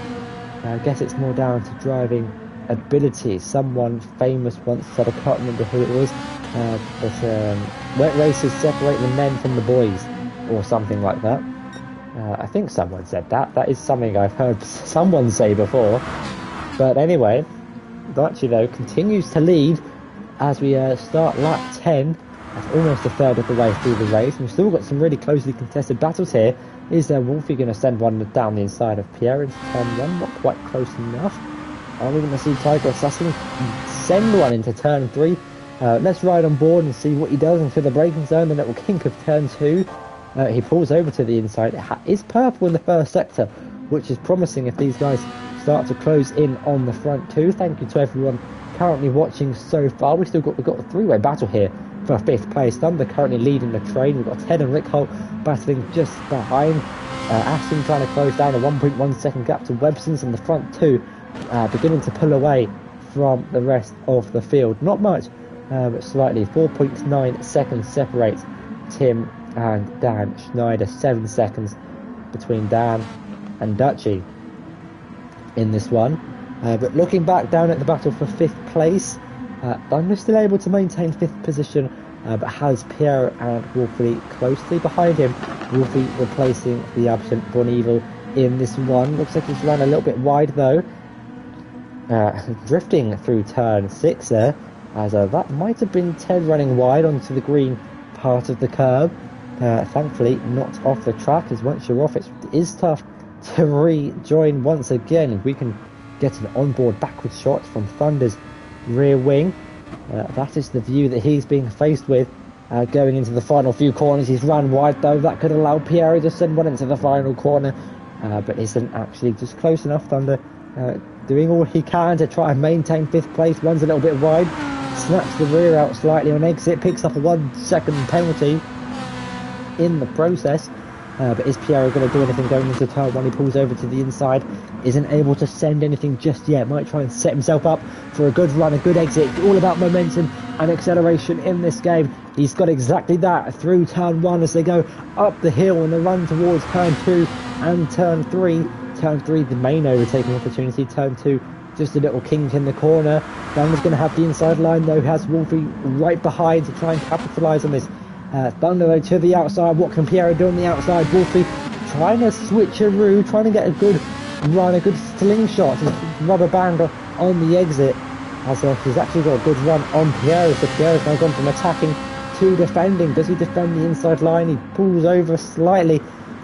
I guess it's more down to driving ability. Someone famous once said, I can't remember who it was, but wet races separate the men from the boys, or something like that. I think someone said that. That is something I've heard someone say before. But anyway, Dutchy though continues to lead as we start lap 10. That's almost a third of the way through the race. We've still got some really closely contested battles here. Is Wolfie going to send one down the inside of Pierre into turn 1? Not quite close enough. Are we going to see Tiger Assassin send one into turn 3? Let's ride on board and see what he does into the braking zone, the little kink of turn 2. He pulls over to the inside. It is purple in the first sector, which is promising if these guys start to close in on the front 2. Thank you to everyone currently watching so far. We've got a 3-way battle here for 5th place. Thunder currently leading the train. We've got Ted and Rick Holt battling just behind. Ashton trying to close down a 1.1 second gap to Webson's in the front 2, beginning to pull away from the rest of the field. Not much, but slightly. 4.9 seconds separates Tim and Dan Schneider. 7 seconds between Dan and Dutchy in this one. But looking back down at the battle for 5th place, Thunder still able to maintain 5th position, but has Pierre and Wolfie closely behind him. Wolfie replacing the absent Bonivel in this one. Looks like he's run a little bit wide though, drifting through turn 6 there, as that might have been Ted running wide onto the green part of the curb. Thankfully not off the track, as once you're off it is tough to rejoin once again. We can get an onboard backwards shot from Thunder's rear wing. That is the view that he's being faced with going into the final few corners. He's run wide though. That could allow Piero to send one into the final corner, but isn't actually just close enough. Thunder doing all he can to try and maintain 5th place. Runs a little bit wide, snaps the rear out slightly on exit, picks up a 1 second penalty in the process. But is Piero going to do anything going into turn 1? He pulls over to the inside, isn't able to send anything just yet. Might try and set himself up for a good run, a good exit. All about momentum and acceleration in this game. He's got exactly that through turn 1 as they go up the hill and the run towards turn 2 and turn 3. Turn 3, the main overtaking opportunity. Turn 2, just a little kink in the corner. Thunder's going to have the inside line though. Has Wolfie right behind to try and capitalise on this. Thunder though to the outside. What can Piero do on the outside? Wolfie trying to switcheroo, trying to get a good run, a good slingshot, rubber band on the exit, as he's actually got a good run on Piero. So Piero's now gone from attacking to defending. Does he defend the inside line? He pulls over slightly,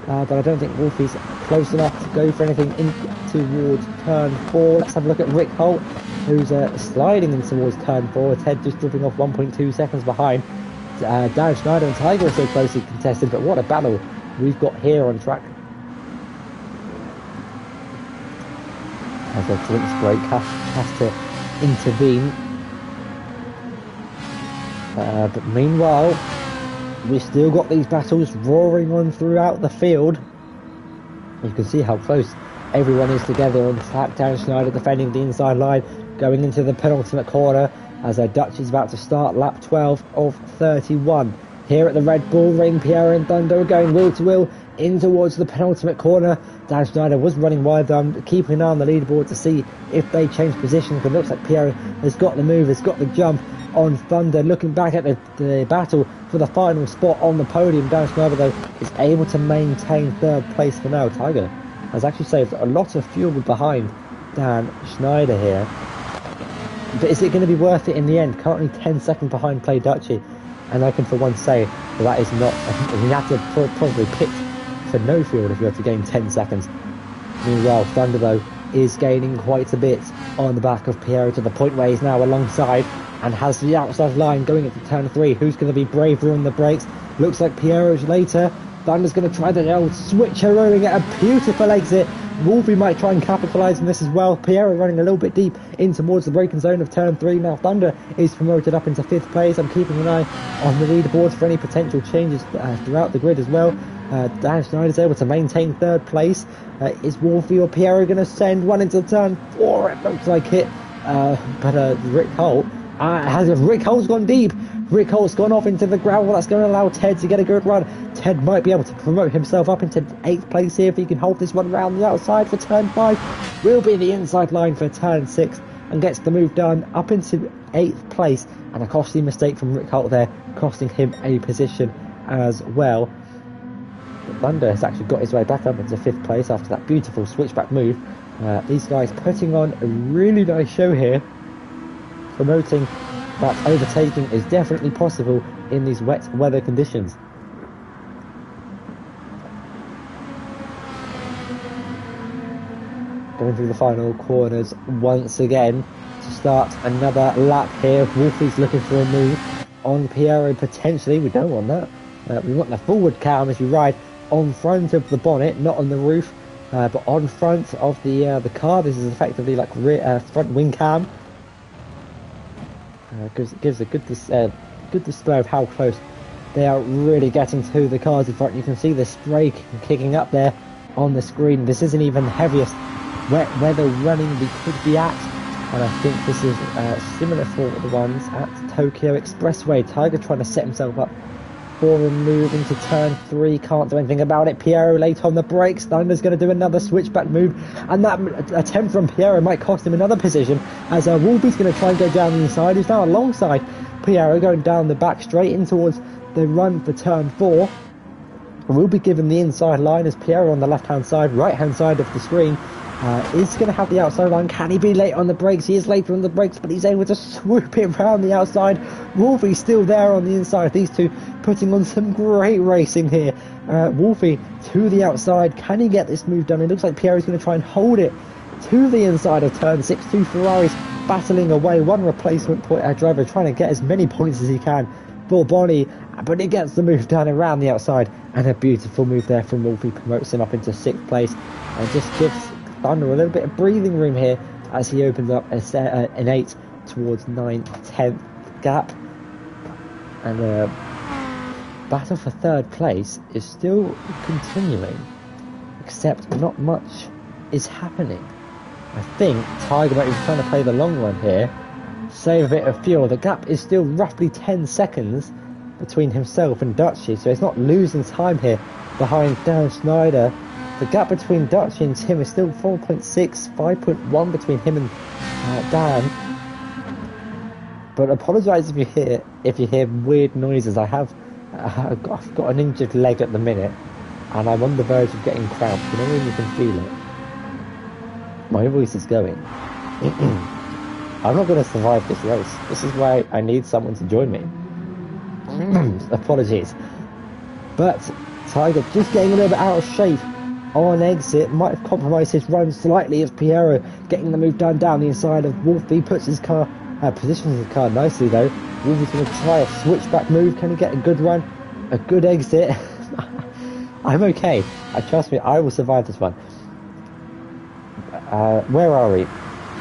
but I don't think Wolfie's close enough to go for anything in towards turn 4. Let's have a look at Rick Holt, who's sliding in towards turn 4. Ted just dropping off 1.2 seconds behind. Dan Schneider and Tiger are so closely contested, but what a battle we've got here on track. As a drinks break has to intervene. But meanwhile, We've still got these battles roaring on throughout the field. You can see how close everyone is together on the track. Dan Schneider defending the inside line, going into the penultimate corner as Dutch is about to start lap 12 of 31. Here at the Red Bull Ring, Pierre and Thunder are going wheel to wheel in towards the penultimate corner. Dan Schneider was running wide, keeping an eye on the leaderboard to see if they change positions, but it looks like Pierre has got the move, has got the jump on Thunder. Looking back at the battle for the final spot on the podium, Dan Schneider though is able to maintain third place for now. Tiger has actually saved a lot of fuel behind Dan Schneider here, but is it going to be worth it in the end? Currently 10 seconds behind Play Dutchy, and I can for once say that is not, you have to probably pit for no fuel if you have to gain 10 seconds. Meanwhile, Thunder though is gaining quite a bit on the back of Piero, to the point where he's now alongside and has the outside line going into turn 3. Who's going to be braver on the brakes? Looks like Piero's later. Thunder's going to try the old switcherooing at a beautiful exit. Wolfie might try and capitalise on this as well. Piero running a little bit deep in towards the braking zone of turn 3. Now Thunder is promoted up into 5th place. I'm keeping an eye on the leaderboards for any potential changes throughout the grid as well. Dan Schneider's able to maintain 3rd place. Is Wolfie or Piero going to send one into turn 4? It looks like it. But Rick Holt, Rick Holt's gone deep. Rick Holt's gone off into the gravel. That's going to allow Ted to get a good run. Ted might be able to promote himself up into 8th place here if he can hold this one around the outside for turn 5. Will be the inside line for turn 6 and gets the move done up into 8th place. And a costly mistake from Rick Holt there, costing him a position as well. But Thunder has actually got his way back up into 5th place after that beautiful switchback move. These guys putting on a really nice show here, promoting that overtaking is definitely possible in these wet weather conditions. Going through the final corners once again to start another lap here. Wolfie's looking for a move on Piero potentially. We don't want that. We want the forward cam as you ride on front of the bonnet, not on the roof, but on front of the car. This is effectively like front wing cam. Gives a good display of how close they are really getting to the cars in front. You can see the spray kicking up there on the screen. This isn't even the heaviest wet weather running we could be at, and I think this is similar for the ones at Tokyo Expressway. Tiger trying to set himself up for a move into turn 3, can't do anything about it. Piero late on the brakes. Thunder's going to do another switchback move, and that attempt from Piero might cost him another position, as Wolfie's going to try and go down the inside. He's now alongside Piero, going down the back straight in towards the run for turn 4. Will be given the inside line as Piero on the left hand side, right hand side of the screen is going to have the outside line. Can he be late on the brakes? He is later on the brakes, but he's able to swoop it round the outside. Wolfie's still there on the inside. These two putting on some great racing here. Wolfie to the outside. Can he get this move done? It looks like Piero's going to try and hold it to the inside of turn 6. Two Ferraris battling away. One replacement driver trying to get as many points as he can for Bonnie, but he gets the move done around the outside, and a beautiful move there from Wolfie promotes him up into 6th place and just gives Thunder a little bit of breathing room here as he opens up an 8 towards 9/10 gap. And battle for 3rd place is still continuing, except not much is happening. I think Tiger might be trying to play the long run here, save a bit of fuel. The gap is still roughly 10 seconds between himself and Dutchy, so he's not losing time here behind Dan Schneider. The gap between Dutchy and Tim is still 4.6, 5.1 between him and Dan. But apologise if you hear weird noises. I've got an injured leg at the minute, and I'm on the verge of getting cramp. You know when you can feel it? My voice is going. I'm not going to survive this race. This is why I need someone to join me. Apologies. But Tiger just getting a little bit out of shape on exit, might have compromised his run slightly as Piero getting the move done down the inside of Wolfie. Puts his car, positions his car nicely though. Wolfie's going to try a switchback move. Can he get a good run? A good exit? I'm okay. Trust me, I will survive this one. Where are we?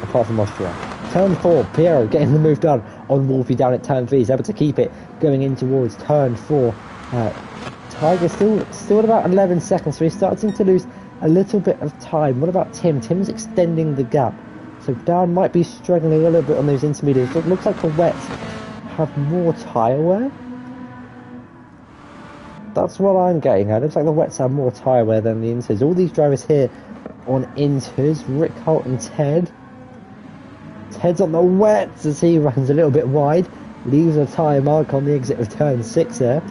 Apart from Austria. Turn 4, Piero getting the move done on Wolfie down at turn 3. He's able to keep it going in towards turn 4. Tiger's still at about 11 seconds, so he's starting to lose a little bit of time. What about Tim? Tim's extending the gap, so Dan might be struggling a little bit on those intermediates. It looks like the wets have more tyre wear. That's what I'm getting at. It looks like the wets have more tyre wear than the inters. All these drivers here on inters, Rick Holt and Ted. Ted's on the wets as he runs a little bit wide, leaves a tyre mark on the exit of turn 6 there.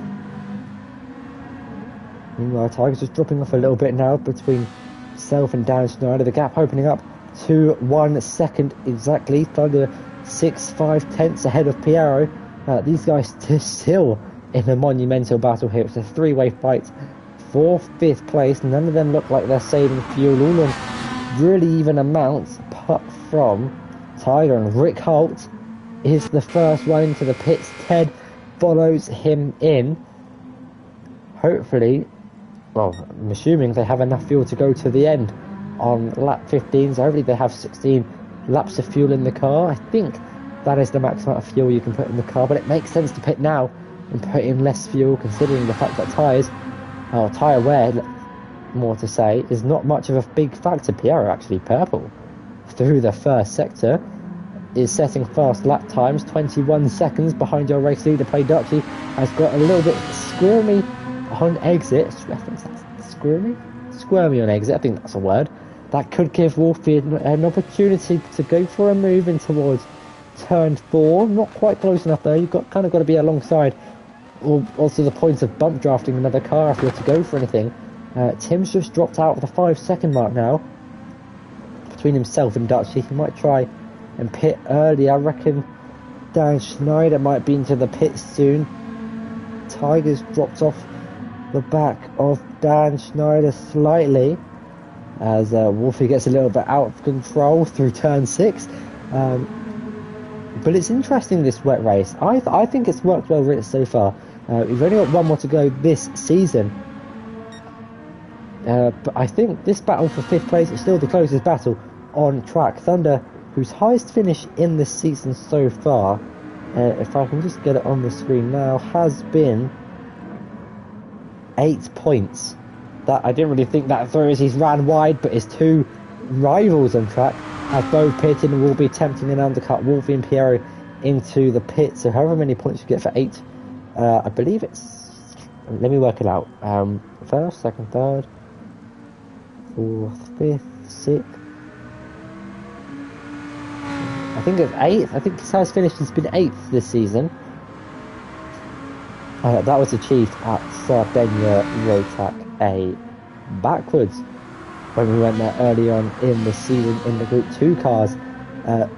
Meanwhile, Tiger's just dropping off a little bit now between himself and Dan Schneider. The gap opening up to 1 second exactly. Thunder 6/5 ahead of Piero. These guys still in a monumental battle here. It's a three-way fight for 5th place. None of them look like they're saving fuel. All on really even amounts, apart from Tiger and Rick Holt is the first one into the pits. Ted follows him in. Hopefully, well, I'm assuming they have enough fuel to go to the end on lap 15, so hopefully they have 16 laps of fuel in the car. I think that is the max amount of fuel you can put in the car, but it makes sense to pit now and put in less fuel, considering the fact that tyre wear, more to say, is not much of a big factor. Piero actually purple through the first sector is setting fast lap times, 21 seconds behind your race leader. Play Dutchy has got a little bit squirmy on exit. I think that's squirmy on exit. I think that's a word. That could give Wolfie an opportunity to go for a move in towards turn 4. Not quite close enough though. You've got to be alongside, or also the point of bump drafting another car if you're to go for anything. Tim's just dropped out of the 5-second mark now between himself and Dutchy. He might try and pit early. I reckon Dan Schneider might be into the pits soon. Tiger's dropped off the back of Dan Schneider slightly as Wolfie gets a little bit out of control through turn 6. But it's interesting, this wet race. I think it's worked well so far. We've only got one more to go this season. But I think this battle for 5th place is still the closest battle on track. Thunder, whose highest finish in this season so far, if I can just get it on the screen now, has been 8 points. That I didn't really think that through as he's ran wide, but his two rivals on track have both pitted and will be attempting an undercut. Wolfie and Piero into the pit. So however many points you get for 8, I believe it's, let me work it out, 1st, 2nd, 3rd, 4th, 5th, 6th, I think it's 8th. I think his highest finish has been 8th this season. That was achieved at Sardinia Rotac A backwards when we went there early on in the season in the Group 2 cars.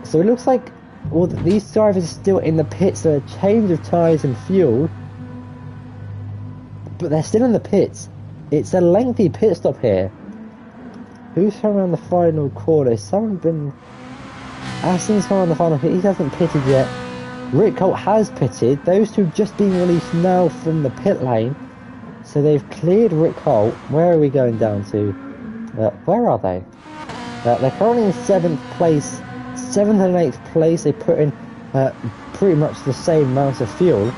So it looks like all these drivers are still in the pits. So a change of tyres and fuel, but they're still in the pits. It's a lengthy pit stop here. Who's coming around the final corner? Someone been... Aston's coming on the final pit. He hasn't pitted yet. Rick Holt has pitted. Those two just being released now from the pit lane. So they've cleared Rick Holt. Where are we going down to? Where are they? They're currently in 7th place. 7th and 8th place. They put in pretty much the same amount of fuel.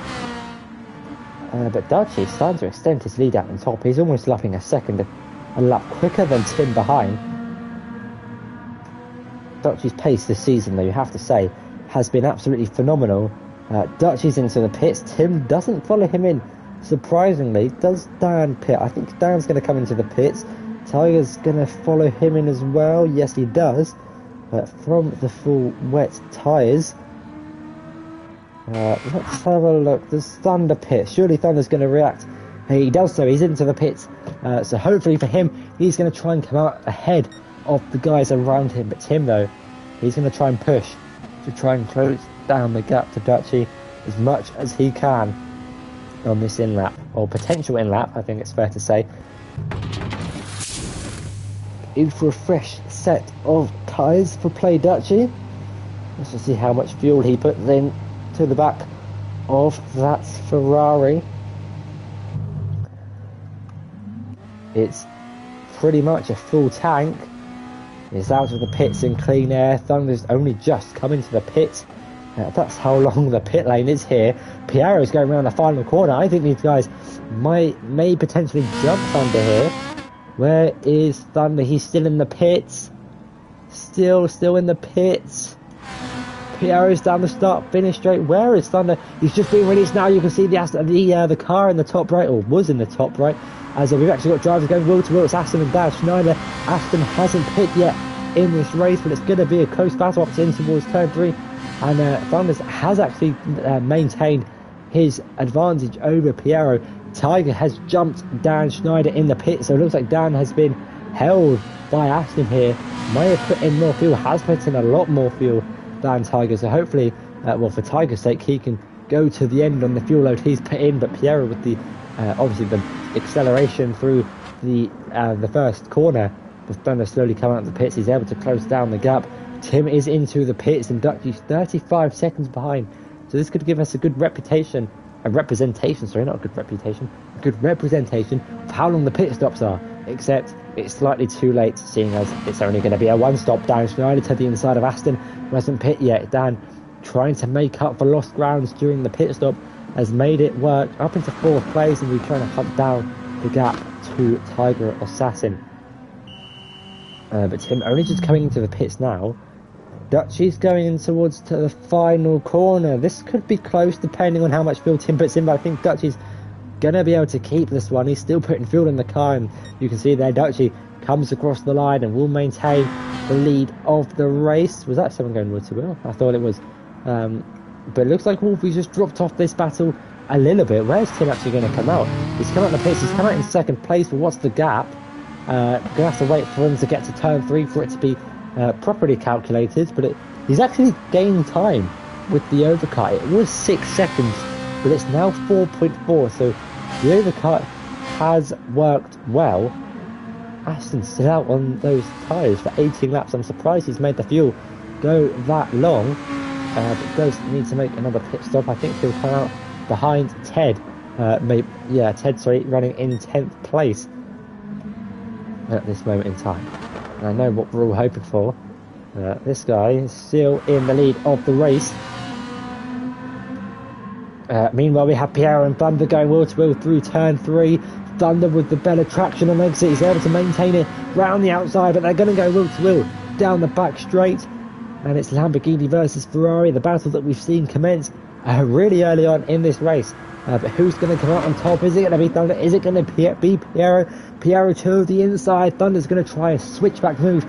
But Dutchy is starting to extend his lead out on top. He's almost lapping a lap quicker than Tim behind. Dutchy's pace this season, though, you have to say, has been absolutely phenomenal. Dutchy's into the pits. Tim doesn't follow him in. Surprisingly, does Dan pit? I think Dan's going to come into the pits. Tiger's going to follow him in as well. Yes, he does. From the full wet tyres. Let's have a look. There's Thunder pit. Surely Thunder's going to react. He does so. He's into the pits. So hopefully for him, he's going to try and come out ahead of the guys around him. But Tim, though, he's going to try and push to try and close down the gap to Dutchy as much as he can on this in-lap, or potential in-lap, I think it's fair to say. In for a fresh set of tyres for Play Dutchy. Let's just see how much fuel he puts in to the back of that Ferrari. It's pretty much a full tank. It's out of the pits in clean air. Thunder's only just come into the pit That's how long the pit lane is here. Piero's going around the final corner. I think these guys may potentially jump Thunder here. Where is Thunder? He's still in the pits. Still in the pits. Piero's down the start finish straight. Where is Thunder? He's just being released now. You can see the car in the top right, or was in the top right. As we've actually got drivers going wheel to wheel. It's Aston and Dan Schneider. Aston hasn't pit yet in this race, but it's going to be a close battle up in towards turn 3. And Thunders has actually maintained his advantage over Piero. Tiger has jumped Dan Schneider in the pit, so it looks like Dan has been held by Aston here. May have put in more fuel, has put in a lot more fuel than Tiger, so hopefully, well, for Tiger's sake, he can go to the end on the fuel load he's put in. But Piero, with the obviously the acceleration through the first corner, with Thunder slowly coming out of the pits, he's able to close down the gap. Tim is into the pits and Dutchy's 35 seconds behind. So this could give us a good representation, of how long the pit stops are. Except it's slightly too late, seeing as it's only going to be a one-stop. Dan Schneider to the inside of Aston, who hasn't pit yet. Dan, trying to make up for lost grounds during the pit stop, has made it work up into 4th place, and we're trying to hunt down the gap to Tiger Assassin. But Tim only just coming into the pits now. Dutchy's going in towards to the final corner. This could be close depending on how much fuel Tim puts in, but I think Dutchy's going to be able to keep this one. He's still putting fuel in the car, and you can see there Dutchy comes across the line and will maintain the lead of the race. Was that someone going wood to wheel? I thought it was. But it looks like Wolfie's just dropped off this battle a little bit. Where's Tim actually going to come out? He's come out in the pits. He's come out in 2nd place, but what's the gap? Going to have to wait for him to get to turn 3 for it to be properly calculated, but he's actually gained time with the overcut. It was 6 seconds, but it's now 4.4, so the overcut has worked well. Aston's still out on those tyres for 18 laps. I'm surprised he's made the fuel go that long, but does need to make another pit stop. I think he'll come out behind Ted. Ted, running in 10th place at this moment in time. And I know what we're all hoping for. This guy is still in the lead of the race. Meanwhile, we have Piero and Thunder going wheel to wheel through turn 3. Thunder with the better traction on exit. He's able to maintain it round the outside, but they're going to go wheel to wheel down the back straight. And it's Lamborghini versus Ferrari, the battle that we've seen commence really early on in this race. But who's going to come out on top? Is it going to be Thunder? Is it going to be Piero? Piero to the inside. Thunder's going to try a switchback move.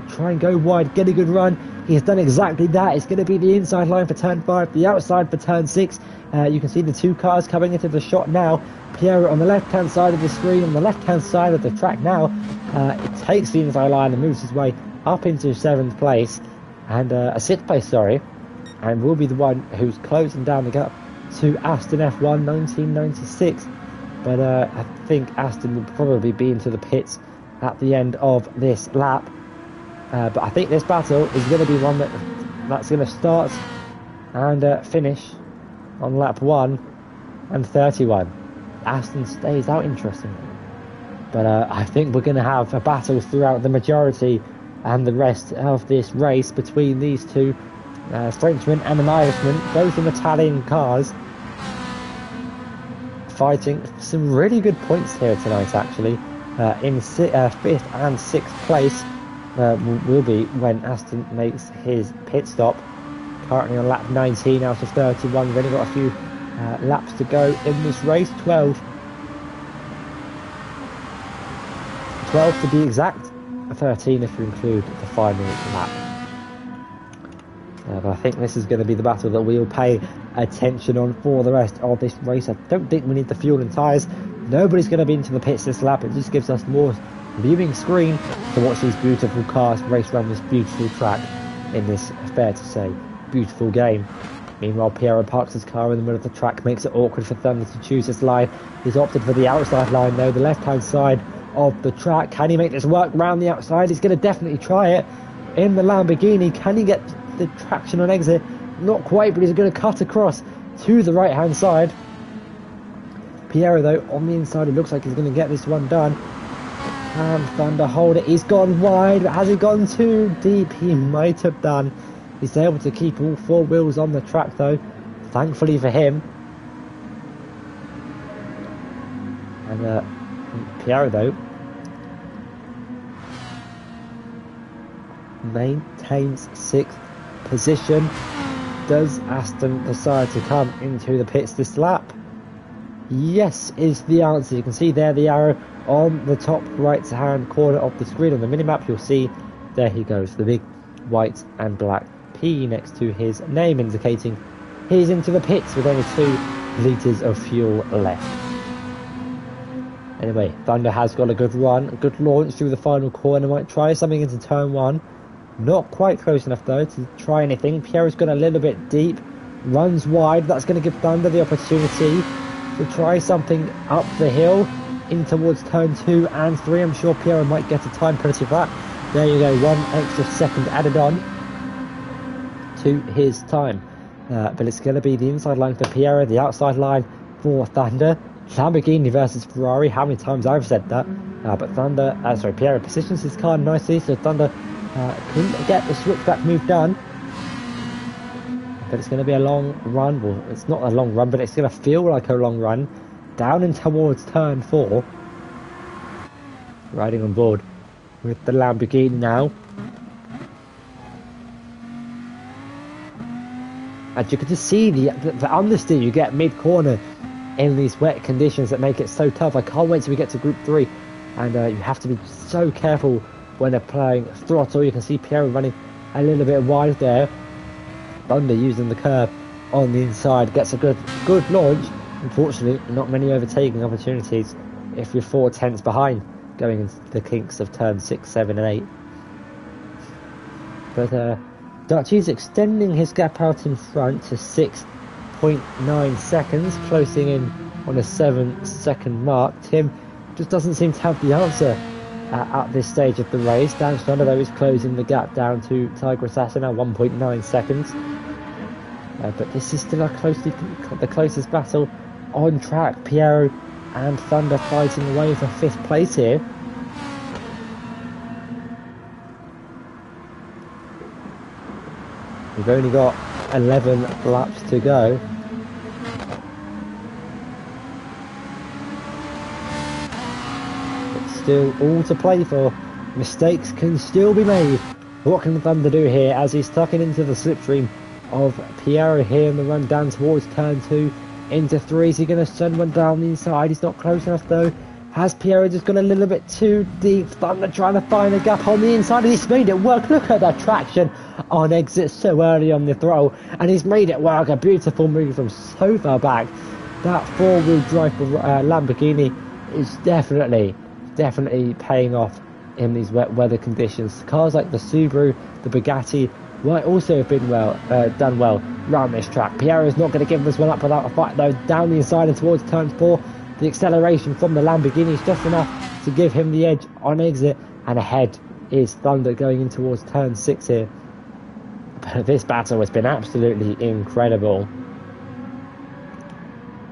Try and go wide, get a good run. He has done exactly that. It's going to be the inside line for turn 5, the outside for turn 6. You can see the 2 cars coming into the shot now. Piero on the left-hand side of the screen, on the left-hand side of the track now. It takes the inside line and moves his way up into 7th place. And a 6th place, sorry. And will be the one who's closing down the gap to Aston F1 1996. But I think Aston will probably be into the pits at the end of this lap. But I think this battle is going to be one that's going to start and finish on lap 1 and 31. Aston stays out, interestingly. But I think we're going to have a battle throughout the majority and the rest of this race between these two Frenchmen and an Irishman, both in Italian cars, fighting some really good points here tonight, actually. In 5th and 6th place will be when Aston makes his pit stop. Currently on lap 19 out of 31. We've only got a few laps to go in this race. 12 to be exact. 13 if we include the final lap. But I think this is going to be the battle that we'll pay attention on for the rest of this race. I don't think we need the fuel and tyres. Nobody's going to be into the pits this lap. It just gives us more viewing screen to watch these beautiful cars race around this beautiful track in this, fair to say, beautiful game. Meanwhile, Piero parks his car in the middle of the track, makes it awkward for Thunder to choose his line. He's opted for the outside line though, the left-hand side of the track. Can he make this work round the outside? He's going to definitely try it in the Lamborghini. Can he get the traction on exit? Not quite, but he's going to cut across to the right-hand side. Piero, though, on the inside, it looks like he's going to get this one done. And Thunder hold it. He's gone wide, but has he gone too deep? He might have done. He's able to keep all four wheels on the track though, thankfully for him. And Piero though maintains 6th position. Does Aston decide to come into the pits this lap? Yes is the answer. You can see there the arrow on the top right hand corner of the screen on the minimap. You'll see there he goes, the big white and black P next to his name, indicating he's into the pits with only 2 litres of fuel left. Anyway, Thunder has got a good run, a good launch through the final corner. Might try something into turn 1. Not quite close enough though to try anything. Piero's gone a little bit deep, runs wide. That's going to give Thunder the opportunity to try something up the hill in towards turn 2 and 3. I'm sure Piero might get a time penalty for that. There you go, 1 extra second added on to his time. But it's going to be the inside line for Piero, the outside line for Thunder. Lamborghini versus Ferrari. How many times I've said that? But Piero positions his car nicely, so Thunder couldn't get the switchback move done. But it's going to be a long run. Well, it's not a long run, but it's going to feel like a long run. Down and towards turn 4. Riding on board with the Lamborghini now. And you can just see the understeer you get mid-corner in these wet conditions that make it so tough. I can't wait till we get to Group 3. And you have to be so careful when applying throttle. You can see Piero running a little bit wide there. Thunder using the curve on the inside. Gets a good launch. Unfortunately, not many overtaking opportunities if you're 4 tenths behind going into the kinks of turn 6, 7 and 8. But Dutchy's extending his gap out in front to 6.9 seconds, closing in on a 7-second mark. Tim just doesn't seem to have the answer at this stage of the race. Dan Schneider though is closing the gap down to Tiger Assassin at 1.9 seconds. But this is still the closest battle on track. Piero and Thunder fighting away for 5th place here. We've only got 11 laps to go. It's still all to play for. Mistakes can still be made. What can Thunder do here as he's tucking into the slipstream of Piero here in the run down towards turn 2 into 3? Is he going to send one down the inside? He's not close enough though. Has Piero just gone a little bit too deep? Thunder trying to find a gap on the inside, and he's made it work. Look at that traction on exit so early on the throttle, and he's made it work. A beautiful move from so far back. That 4-wheel drive Lamborghini is definitely paying off in these wet weather conditions. Cars like the Subaru, the Bugatti might also have been done well around this track. Piero's not going to give this one up without a fight though. Down the inside and towards turn 4. The acceleration from the Lamborghini is just enough to give him the edge on exit, and ahead is Thunder going in towards turn 6 here. But this battle has been absolutely incredible.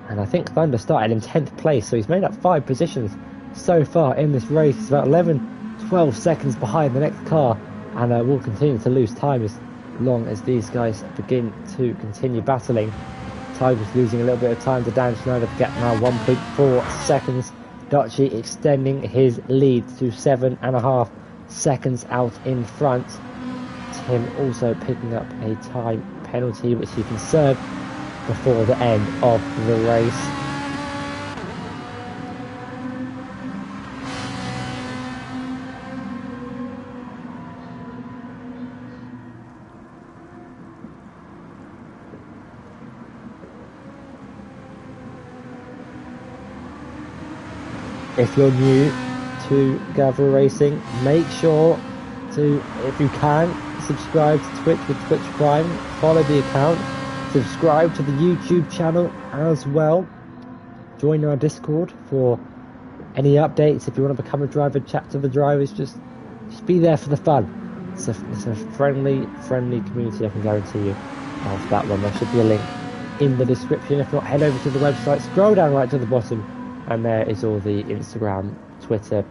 And I think Thunder started in 10th place, so he's made up 5 positions so far in this race. He's about 11-12 seconds behind the next car, and will continue to lose time as long as these guys begin to continue battling. Tiger's losing a little bit of time to Dan Schneider to get now 1.4 seconds. Dutchy extending his lead to 7.5 seconds out in front. Tim also picking up a time penalty which he can serve before the end of the race. If you're new to Gavra Racing, make sure to, if you can, subscribe to Twitch with Twitch Prime, follow the account, subscribe to the YouTube channel as well, join our Discord for any updates. If you want to become a driver, chat to the drivers, just be there for the fun. It's a friendly community, I can guarantee you, of that one. There should be a link in the description. If not, head over to the website, scroll down right to the bottom, and there is all the Instagram, Twitter,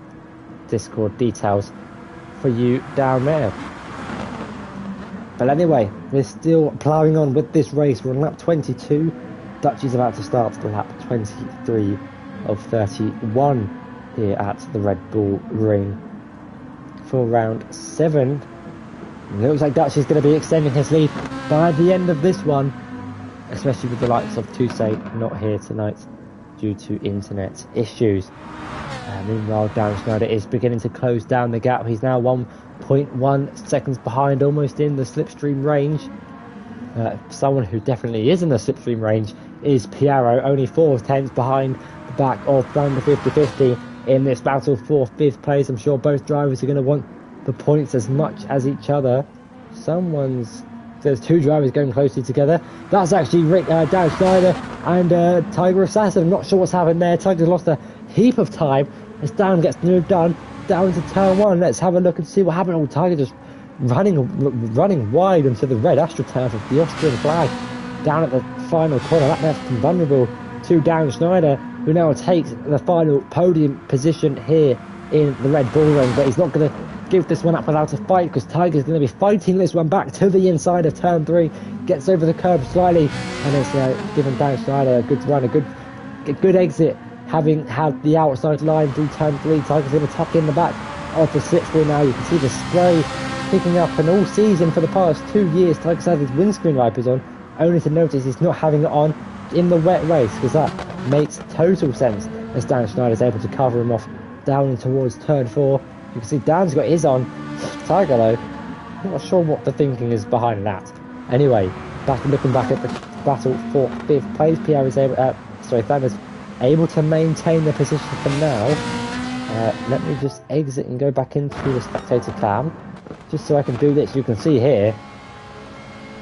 Discord details for you down there. But anyway, we're still ploughing on with this race. We're on lap 22. Dutchy's about to start lap 23 of 31 here at the Red Bull Ring for round 7. It looks like Dutchy's going to be extending his lead by the end of this one, especially with the likes of Toussaint not here tonight due to internet issues. Meanwhile, Dan Schneider is beginning to close down the gap. He's now 1.1 seconds behind, almost in the slipstream range. Someone who definitely is in the slipstream range is Piero, only 4 tenths behind the back of Thunder 50-50 in this battle for 5th place. I'm sure both drivers are going to want the points as much as each other. There's 2 drivers going closely together. That's actually Dan Schneider and Tiger Assassin. I'm not sure what's happened there. Tiger's lost a heap of time as Dan gets moved down to turn 1. Let's have a look and see what happened. Oh, Tiger just running wide into the red AstroTurf of the Austrian flag down at the final corner. That left him vulnerable to Dan Schneider, who now takes the final podium position here in the Red Bull Ring, but he's not going to give this one up without a fight, because Tiger's going to be fighting this one back to the inside of turn 3, gets over the curb slightly, and it's given Dan Schneider a good run, a good exit, having had the outside line through turn 3. Tiger's going to tuck in the back of the slipstream now. You can see the spray picking up, and all season for the past 2 years Tiger's had his windscreen wipers on, only to notice he's not having it on in the wet race, because that makes total sense as Dan Schneider's able to cover him off down towards turn 4. You can see Dan's got his on. Tiger though, I'm not sure what the thinking is behind that. Anyway, looking back at the battle for 5th place, Pierre is Thunder's able to maintain the position for now. Let me just exit and go back into the spectator cam, just so I can do this. You can see here,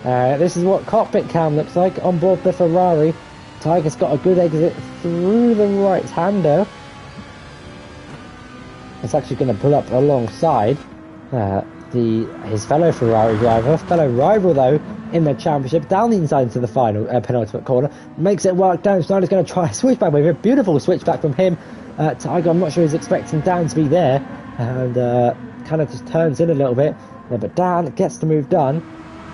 this is what Cockpit Cam looks like on board the Ferrari. Tiger's got a good exit through the right-hander. It's actually going to pull up alongside his fellow Ferrari driver, fellow rival though in the championship, down the inside into the final penultimate corner. Makes it work. Dan Schneider's going to try a switchback with a beautiful switchback from him. Tiger, I'm not sure he's expecting Dan to be there, and kind of just turns in a little bit. But Dan gets the move done,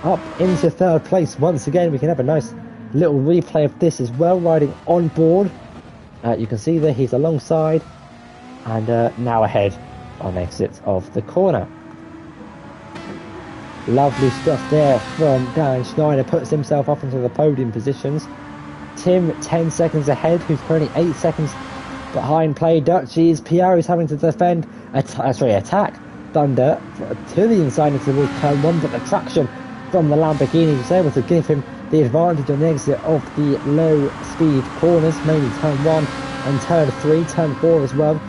up into 3rd place once again. We can have a nice little replay of this as well, riding on board. You can see that he's alongside, and now ahead on exit of the corner. Lovely stuff there from Dan Schneider, puts himself up into the podium positions. Tim 10 seconds ahead, who's currently 8 seconds behind Play Dutchies. Pierre is having to defend, attack Thunder to the inside into towards turn 1, but the traction from the Lamborghini was able to give him the advantage on the exit of the low speed corners, mainly turn 1 and turn 3, turn 4 as well.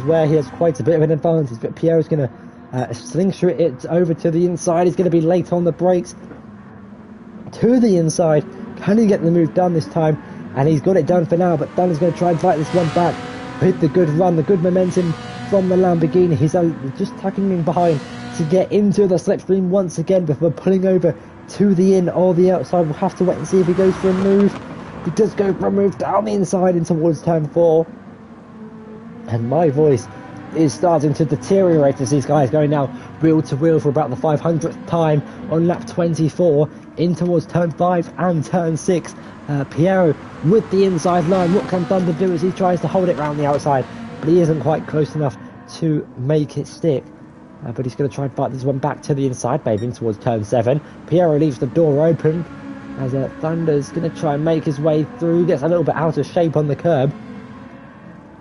Where he has quite a bit of an advantage, but Pierre is going to slingshot it over to the inside. He's going to be late on the brakes to the inside. Can he get the move done this time? And he's got it done for now, but Dunn is going to try and fight this one back with the good run, the good momentum from the Lamborghini. He's just tucking in behind to get into the slipstream once again before pulling over to the in or the outside. We'll have to wait and see if he goes for a move. He does go for a move down the inside and towards turn 4. And my voice is starting to deteriorate as these guys going now wheel to wheel for about the 500th time on lap 24 in towards turn 5 and turn 6. Piero with the inside line. What can Thunder do as he tries to hold it round the outside, but he isn't quite close enough to make it stick. But he's going to try and fight this one back to the inside, maybe in towards turn 7. Piero leaves the door open as Thunder's going to try and make his way through. Gets a little bit out of shape on the curb.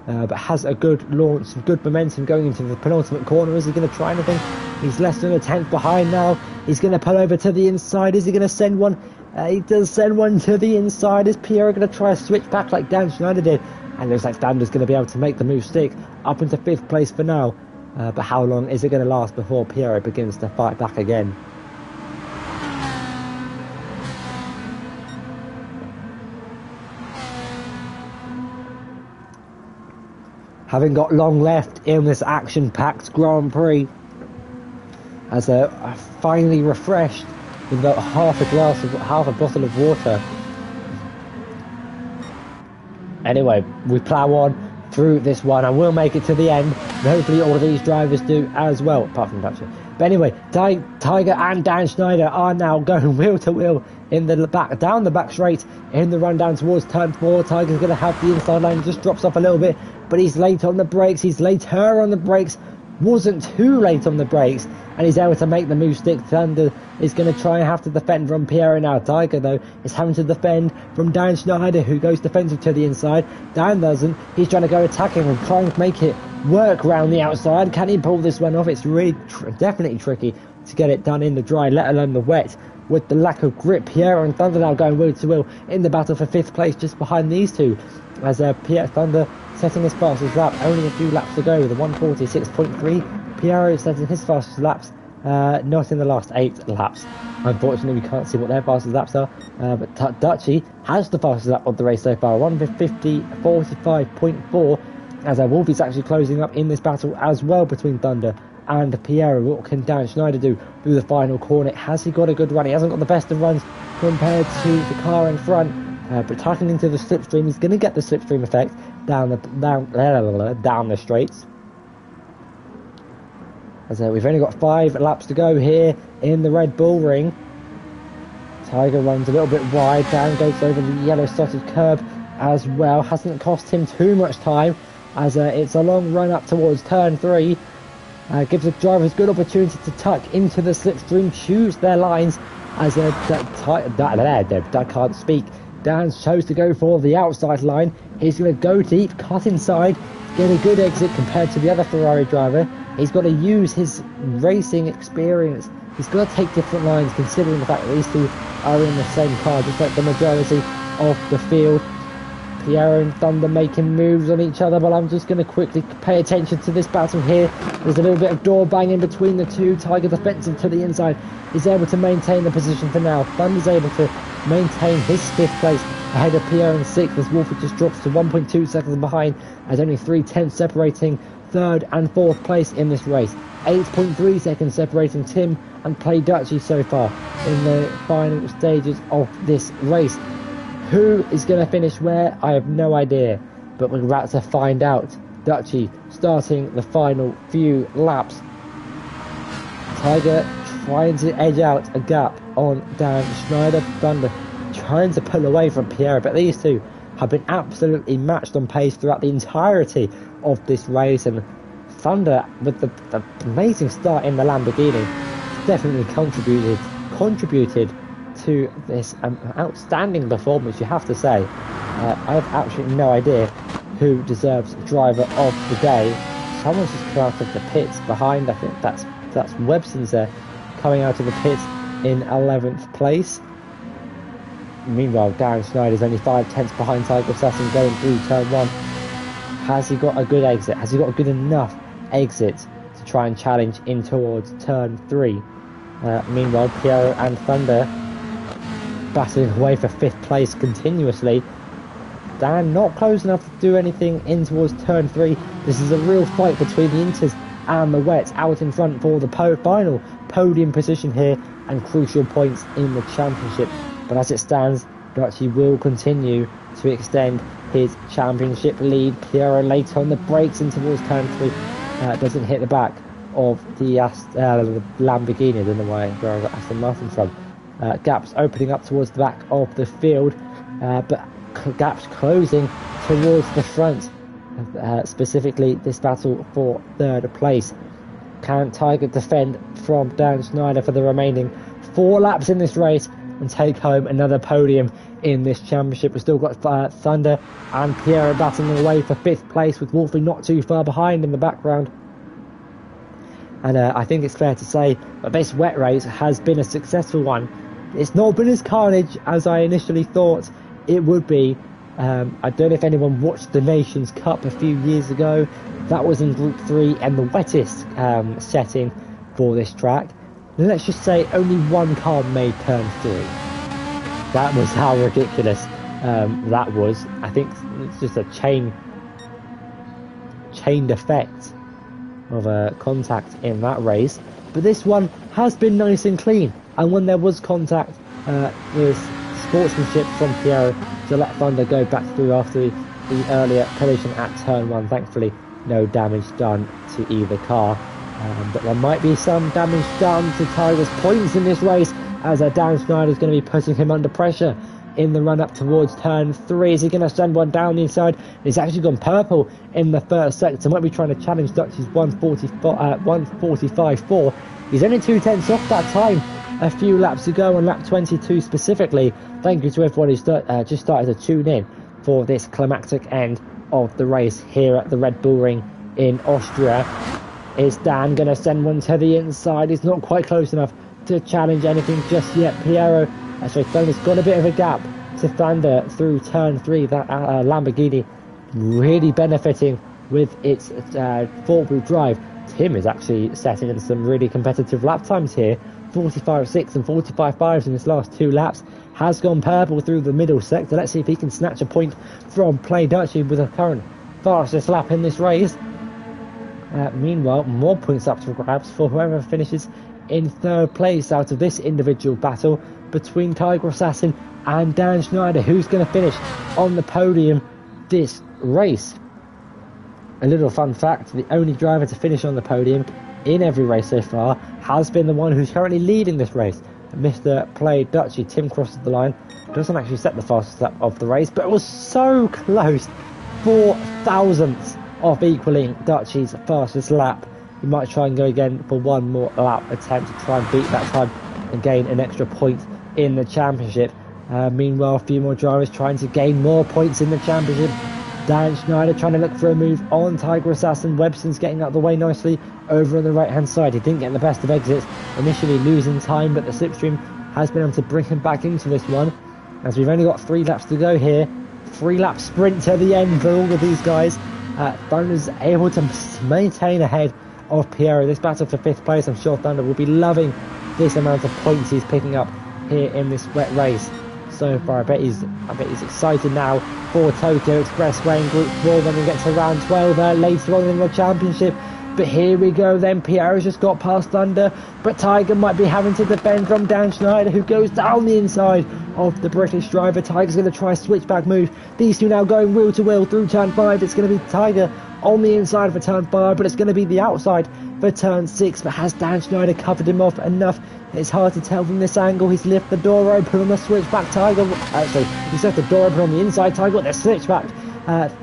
But has a good launch, some good momentum going into the penultimate corner. Is he going to try anything? He's less than a tenth behind now. He's going to pull over to the inside. Is he going to send one? He does send one to the inside. Is Pierre going to try a switch back like Dan Schneider did? And it looks like Thunder's going to be able to make the move stick up into 5th place for now. But how long is it going to last before Pierre begins to fight back again? Having got long left in this action-packed Grand Prix, as they're finally refreshed with about half a bottle of water. Anyway, we plough on through this one and will make it to the end. And hopefully all of these drivers do as well, apart from Dutcher. But anyway, Tiger and Dan Schneider are now going wheel to wheel in the back, down the back straight in the run down towards turn 4. Tiger's going to have the inside line, just drops off a little bit, but he's late on the brakes. He's later on the brakes, wasn't too late on the brakes, and he's able to make the move stick. Thunder is going to try and have to defend from Piero now. Tiger, though, is having to defend from Dan Schneider, who goes defensive to the inside. Dan doesn't. He's trying to go attacking and try and make it work round the outside. Can he pull this one off? It's really definitely tricky to get it done in the dry, let alone the wet. With the lack of grip, Piero and Thunder now going wheel to wheel in the battle for 5th place, just behind these two, as Thunder setting his fastest lap, only a few laps to go with a 146.3. Piero setting his fastest laps, not in the last 8 laps. Unfortunately, we can't see what their fastest laps are, but Dutchy has the fastest lap of the race so far, 1:50:45.4, as Wolfie's actually closing up in this battle as well between Thunder and Piero. What can Dan Schneider do through the final corner? Has he got a good run? He hasn't got the best of runs compared to the car in front, but tucking into the slipstream, he's going to get the slipstream effect down the straights. As we've only got 5 laps to go here in the Red Bull Ring. Tiger runs a little bit wide, Dan goes over the yellow slotted curb as well. Hasn't cost him too much time, as it's a long run up towards turn 3. Gives the drivers good opportunity to tuck into the slipstream, choose their lines, as I can't speak. Dan chose to go for the outside line. He's going to go deep, cut inside, get a good exit compared to the other Ferrari driver. He's got to use his racing experience. He's got to take different lines, considering the fact that these two are in the same car, just like the majority of the field. Piero and Thunder making moves on each other, but I'm just going to quickly pay attention to this battle here. There's a little bit of door banging between the two. Tiger defensive to the inside is able to maintain the position for now. Thunder's able to maintain his 5th place ahead of Piero in 6th, as Wolfie just drops to 1.2 seconds behind, as only 3/10 separating 3rd and 4th place in this race. 8.3 seconds separating Tim and Play Dutchy so far in the final stages of this race. Who is going to finish where? I have no idea, but we're about to find out. Dutchy starting the final few laps. Tiger trying to edge out a gap on Dan Schneider. Thunder trying to pull away from Piero, but these two have been absolutely matched on pace throughout the entirety of this race, and Thunder, with the amazing start in the Lamborghini, definitely contributed to this outstanding performance, you have to say. I have absolutely no idea who deserves driver of the day. Someone's just come out of the pits behind. I think that's Webson's there, coming out of the pits in 11th place. Meanwhile, Darren Schneider's only 5/10 behind Tiger Sasson going through turn 1. Has he got a good exit? Has he got a good enough exit to try and challenge in towards turn 3? Meanwhile, Piero and Thunder battling away for 5th place continuously. Dan not close enough to do anything in towards turn 3. This is a real fight between the Inters and the Wets out in front for the final podium position here and crucial points in the championship. But as it stands, Dutchy will continue to extend his championship lead. Piero late on the brakes in towards turn 3. Doesn't hit the back of the Lamborghini. I don't know where I got Aston Martin from. Gaps opening up towards the back of the field, but gaps closing towards the front, specifically this battle for 3rd place. Can Tiger defend from Dan Schneider for the remaining 4 laps in this race and take home another podium in this championship? We've still got Thunder and Piero battling away for 5th place, with Wolfie not too far behind in the background. And I think it's fair to say that this wet race has been a successful one. It's not been as carnage as I initially thought it would be. I don't know if anyone watched the Nations Cup a few years ago. That was in Group 3 and the wettest setting for this track. Let's just say only one car made turn 3. That was how ridiculous that was. I think it's just a chained effect of contact in that race. But this one has been nice and clean, and when there was contact, there's sportsmanship from Piero to let Thunder go back through after the earlier collision at turn 1. Thankfully, no damage done to either car. But there might be some damage done to Tiger's points in this race, as Dan Schneider is going to be putting him under pressure in the run up towards turn 3. Is he going to send one down the inside? He's actually gone purple in the first sector. Might be trying to challenge Dutch's 145.4. He's only 2/10 off that time a few laps ago on lap 22 specifically. Thank you to everyone who's just started to tune in for this climactic end of the race here at the Red Bull Ring in Austria. Is Dan going to send one to the inside? He's not quite close enough to challenge anything just yet. Piero, actually, Thunder's got a bit of a gap to Thunder through turn 3. That Lamborghini really benefiting with its 4-wheel drive. Tim is actually setting in some really competitive lap times here. 45.6 and 45.5 in his last 2 laps. Has gone purple through the middle sector. Let's see if he can snatch a point from Play Dutchy with a current fastest lap in this race. Meanwhile, more points up for grabs for whoever finishes in 3rd place out of this individual battle between Tiger Assassin and Dan Schneider. Who's going to finish on the podium this race? A little fun fact, the only driver to finish on the podium in every race so far has been the one who's currently leading this race. Mr. Play Dutchy. Tim crosses the line, doesn't actually set the fastest lap of the race, but it was so close. 4 thousandths of equaling Dutchy's fastest lap. He might try and go again for one more lap attempt to try and beat that time and gain an extra point in the championship. Meanwhile, a few more drivers trying to gain more points in the championship. Dan Schneider trying to look for a move on Tiger Assassin. Webson's getting out of the way nicely over on the right hand side. He didn't get the best of exits, initially losing time, but the slipstream has been able to bring him back into this one, as we've only got 3 laps to go here. 3-lap sprint to the end for all of these guys. Thunder's able to maintain ahead of Piero. This battle for 5th place, I'm sure Thunder will be loving this amount of points he's picking up here in this wet race so far. I bet he's excited now for Tokyo Expressway in Group 4 when we get to round 12 later on in the championship. But here we go then. Piero's just got past Thunder, but Tiger might be having to defend from Dan Schneider, who goes down the inside of the British driver. Tiger's going to try a switchback move. These two now going wheel to wheel through turn 5. It's going to be Tiger on the inside for turn 5, but it's going to be the outside for turn 6. But has Dan Schneider covered him off enough? It's hard to tell from this angle. He's left the door open on the switchback. Tiger, actually, he's left the door open on the inside. Tiger got the switchback,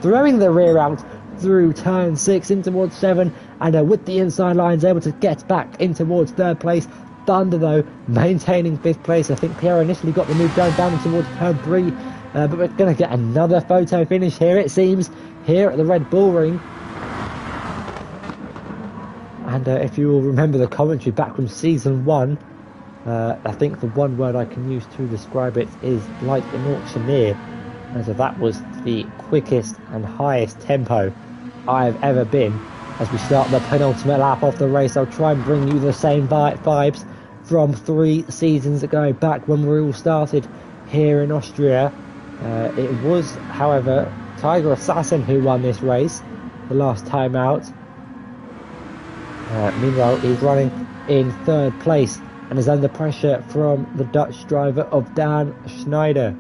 throwing the rear out through turn 6 in towards 7, and with the inside lines able to get back in towards 3rd place. Thunder though maintaining 5th place. I think Piero initially got the move down towards turn 3, but we're going to get another photo finish here, it seems, here at the Red Bull Ring. And if you will remember the commentary back from season 1, I think the one word I can use to describe it is like an auctioneer. And so that was the quickest and highest tempo I've ever been as we start the penultimate lap of the race. I'll try and bring you the same vibes from 3 seasons ago, back when we all started here in Austria. It was, however, Tiger Assassin who won this race the last time out. Meanwhile, he's running in 3rd place and is under pressure from the Dutch driver of Dan Schneider.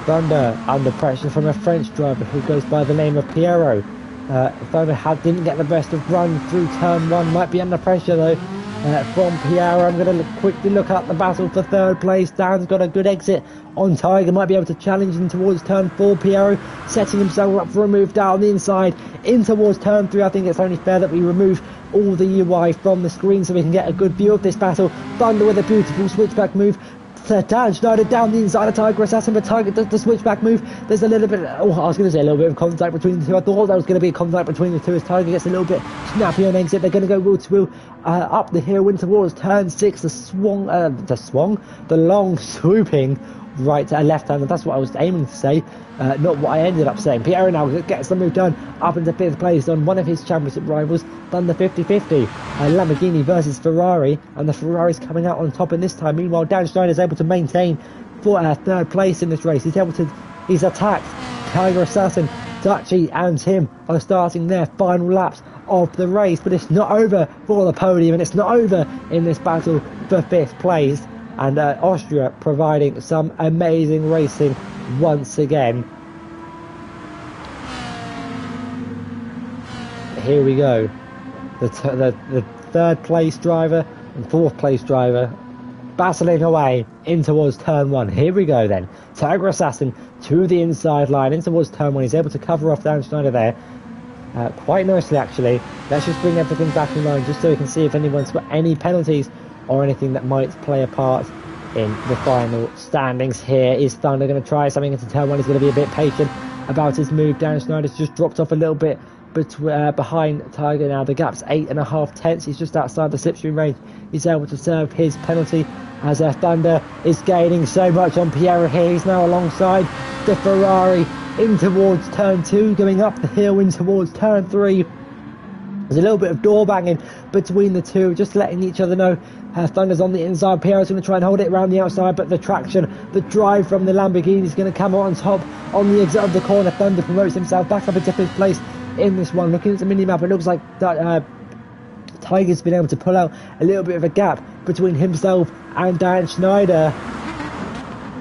Thunder under pressure from a French driver who goes by the name of Piero. Thunder didn't get the best of run through turn 1, might be under pressure though from Piero. I'm going to quickly look at the battle for 3rd place. Dan's got a good exit on Tiger, might be able to challenge him towards turn 4. Piero setting himself up for a move down the inside in towards turn 3. I think it's only fair that we remove all the UI from the screen so we can get a good view of this battle. Thunder with a beautiful switchback move. Dan Schneider down the inside of Tiger Assassin, but Tiger does the switchback move. There's a little bit, I was going to say a little bit of contact between the two. I thought there was going to be a contact between the two as Tiger gets a little bit snappy on exit. They're going to go wheel to wheel up the hill in towards turn 6. The long swooping right to left hand, and that's what I was aiming to say, not what I ended up saying. Piero now gets the move done up into 5th place on one of his championship rivals, Thunder 50-50. Lamborghini versus Ferrari, and the Ferrari's coming out on top in this time. Meanwhile, Dan Schneider is able to maintain for 3rd place in this race. He's attacked Tiger Assassin. Dutchy and Tim are starting their final laps of the race, but it's not over for the podium, and it's not over in this battle for 5th place. And Austria providing some amazing racing once again. here we go. The third place driver and fourth place driver battling away in towards turn 1. Here we go then. Tiger Assassin to the inside line in towards turn 1. He's able to cover off Dan Schneider there. Quite nicely actually. Let's just bring everything back in line just so we can see if anyone's got any penalties or anything that might play a part in the final standings. Here is Thunder going to try something into turn 1. He's going to be a bit patient about his move. Dan Schneider's just dropped off a little bit behind Tiger now. The gap's 8.5 tenths. He's just outside the slipstream range. He's able to serve his penalty as Thunder is gaining so much on Piero here. He's now alongside the Ferrari in towards turn 2, going up the hill in towards turn 3. There's a little bit of door banging between the two, just letting each other know Thunder's on the inside. Piero's going to try and hold it around the outside, but the traction, the drive from the Lamborghini is going to come out on top on the exit of the corner. Thunder promotes himself back up into 5th place in this one. Looking at the mini-map, it looks like that Tiger's been able to pull out a little bit of a gap between himself and Dan Schneider.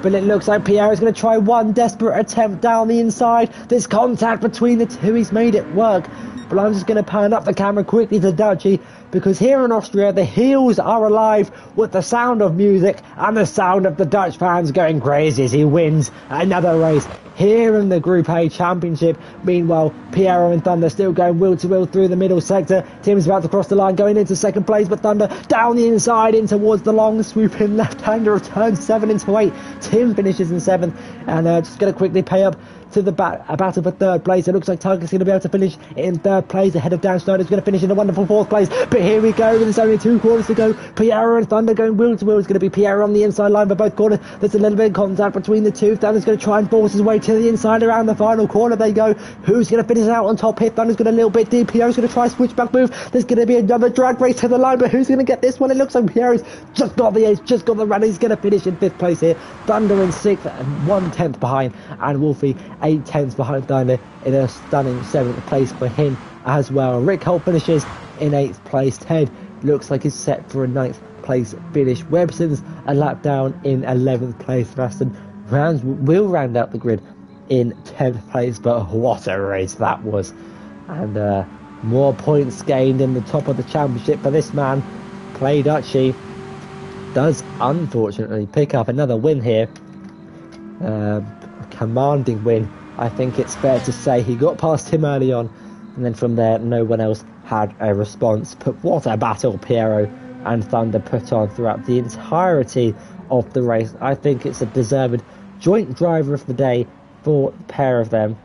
But it looks like Pierre is going to try one desperate attempt down the inside. There's contact between the two. He's made it work. But I'm just going to pan up the camera quickly to Dutchy, because here in Austria, the heels are alive with the sound of music and the sound of the Dutch fans going crazy as he wins another race here in the Group A Championship. Meanwhile, Piero and Thunder still going wheel to wheel through the middle sector. Tim's about to cross the line, going into 2nd place, but Thunder down the inside in towards the long swooping left-hander of turn 7 into 8. Tim finishes in 7th, and just going to quickly pay up to the battle for 3rd place. It looks like Tiger's going to be able to finish in 3rd place ahead of Dan Schneider, who's going to finish in a wonderful 4th place. But here we go, there's only 2 corners to go. Piero and Thunder going wheel to wheel. It's going to be Piero on the inside line for both corners. There's a little bit of contact between the two. Thunder's going to try and force his way to the inside around the final corner. They go. Who's going to finish out on top here? Thunder's got a little bit deep. Piero's going to try a switchback move. There's going to be another drag race to the line, but who's going to get this one? It looks like Piero's just got the ace, just got the run. He's going to finish in 5th place here. Thunder in 6th and 1/10 behind, and Wolfie 8/10 behind Thunder in a stunning 7th place for him as well. Rick Holt finishes in 8th place. Ted looks like he's set for a 9th place finish. Webson's a lap down in 11th place. Aston will round out the grid in 10th place, but what a race that was. And more points gained in the top of the championship for this man. Play Dutchy does unfortunately pick up another win here. A commanding win, I think it's fair to say. He got past him early on, and then from there no one else had a response. But what a battle Piero and Thunder put on throughout the entirety of the race. I think it's a deserved joint driver of the day for the pair of them,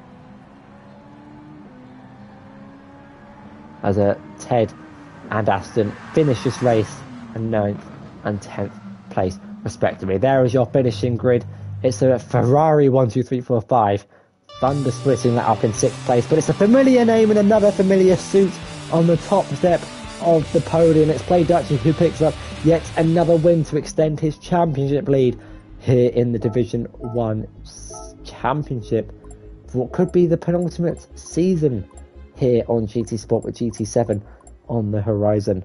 as Ted and Aston finish this race in 9th and 10th place respectively. There is your finishing grid. It's a Ferrari 1, 2, 3, 4, 5. Thunder splitting that up in 6th place, but it's a familiar name and another familiar suit on the top step of the podium. It's Play Dutchy who picks up yet another win to extend his championship lead here in the Division 1 Championship for what could be the penultimate season here on GT Sport, with GT7 on the horizon.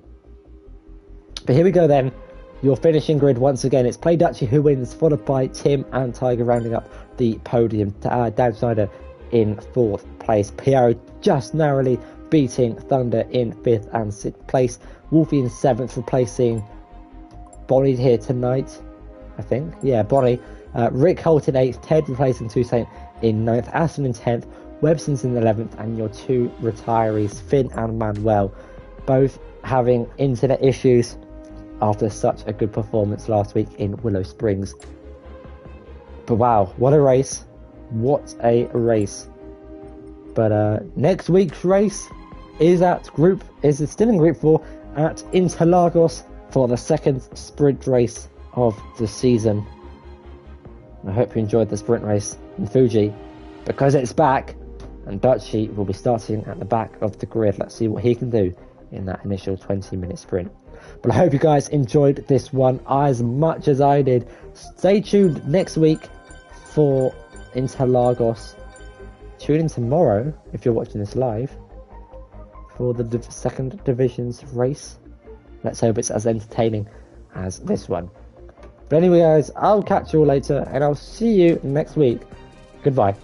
But here we go then. Your finishing grid once again. It's Play Dutchy who wins, followed by Tim and Tiger rounding up the podium. Dan Schneider in 4th place. Piero just narrowly beating Thunder in 5th and 6th place. Wolfie in 7th, replacing Bonnie here tonight, I think. Yeah, Bonnie. Rick Holt in 8th. Ted replacing Toussaint in 9th. Aston in 10th. Webson's in 11th. And your 2 retirees, Finn and Manuel, both having internet issues after such a good performance last week in Willow Springs. But wow, what a race. What a race. But next week's race is still in Group 4 at Interlagos for the 2nd sprint race of the season. I hope you enjoyed the sprint race in Fuji, because it's back, and Dutchy will be starting at the back of the grid. Let's see what he can do in that initial 20-minute sprint. But I hope you guys enjoyed this one as much as I did. Stay tuned next week for Interlagos. Tune in tomorrow, if you're watching this live, for the 2nd Division's race. Let's hope it's as entertaining as this one. But anyway guys, I'll catch you all later, and I'll see you next week. Goodbye.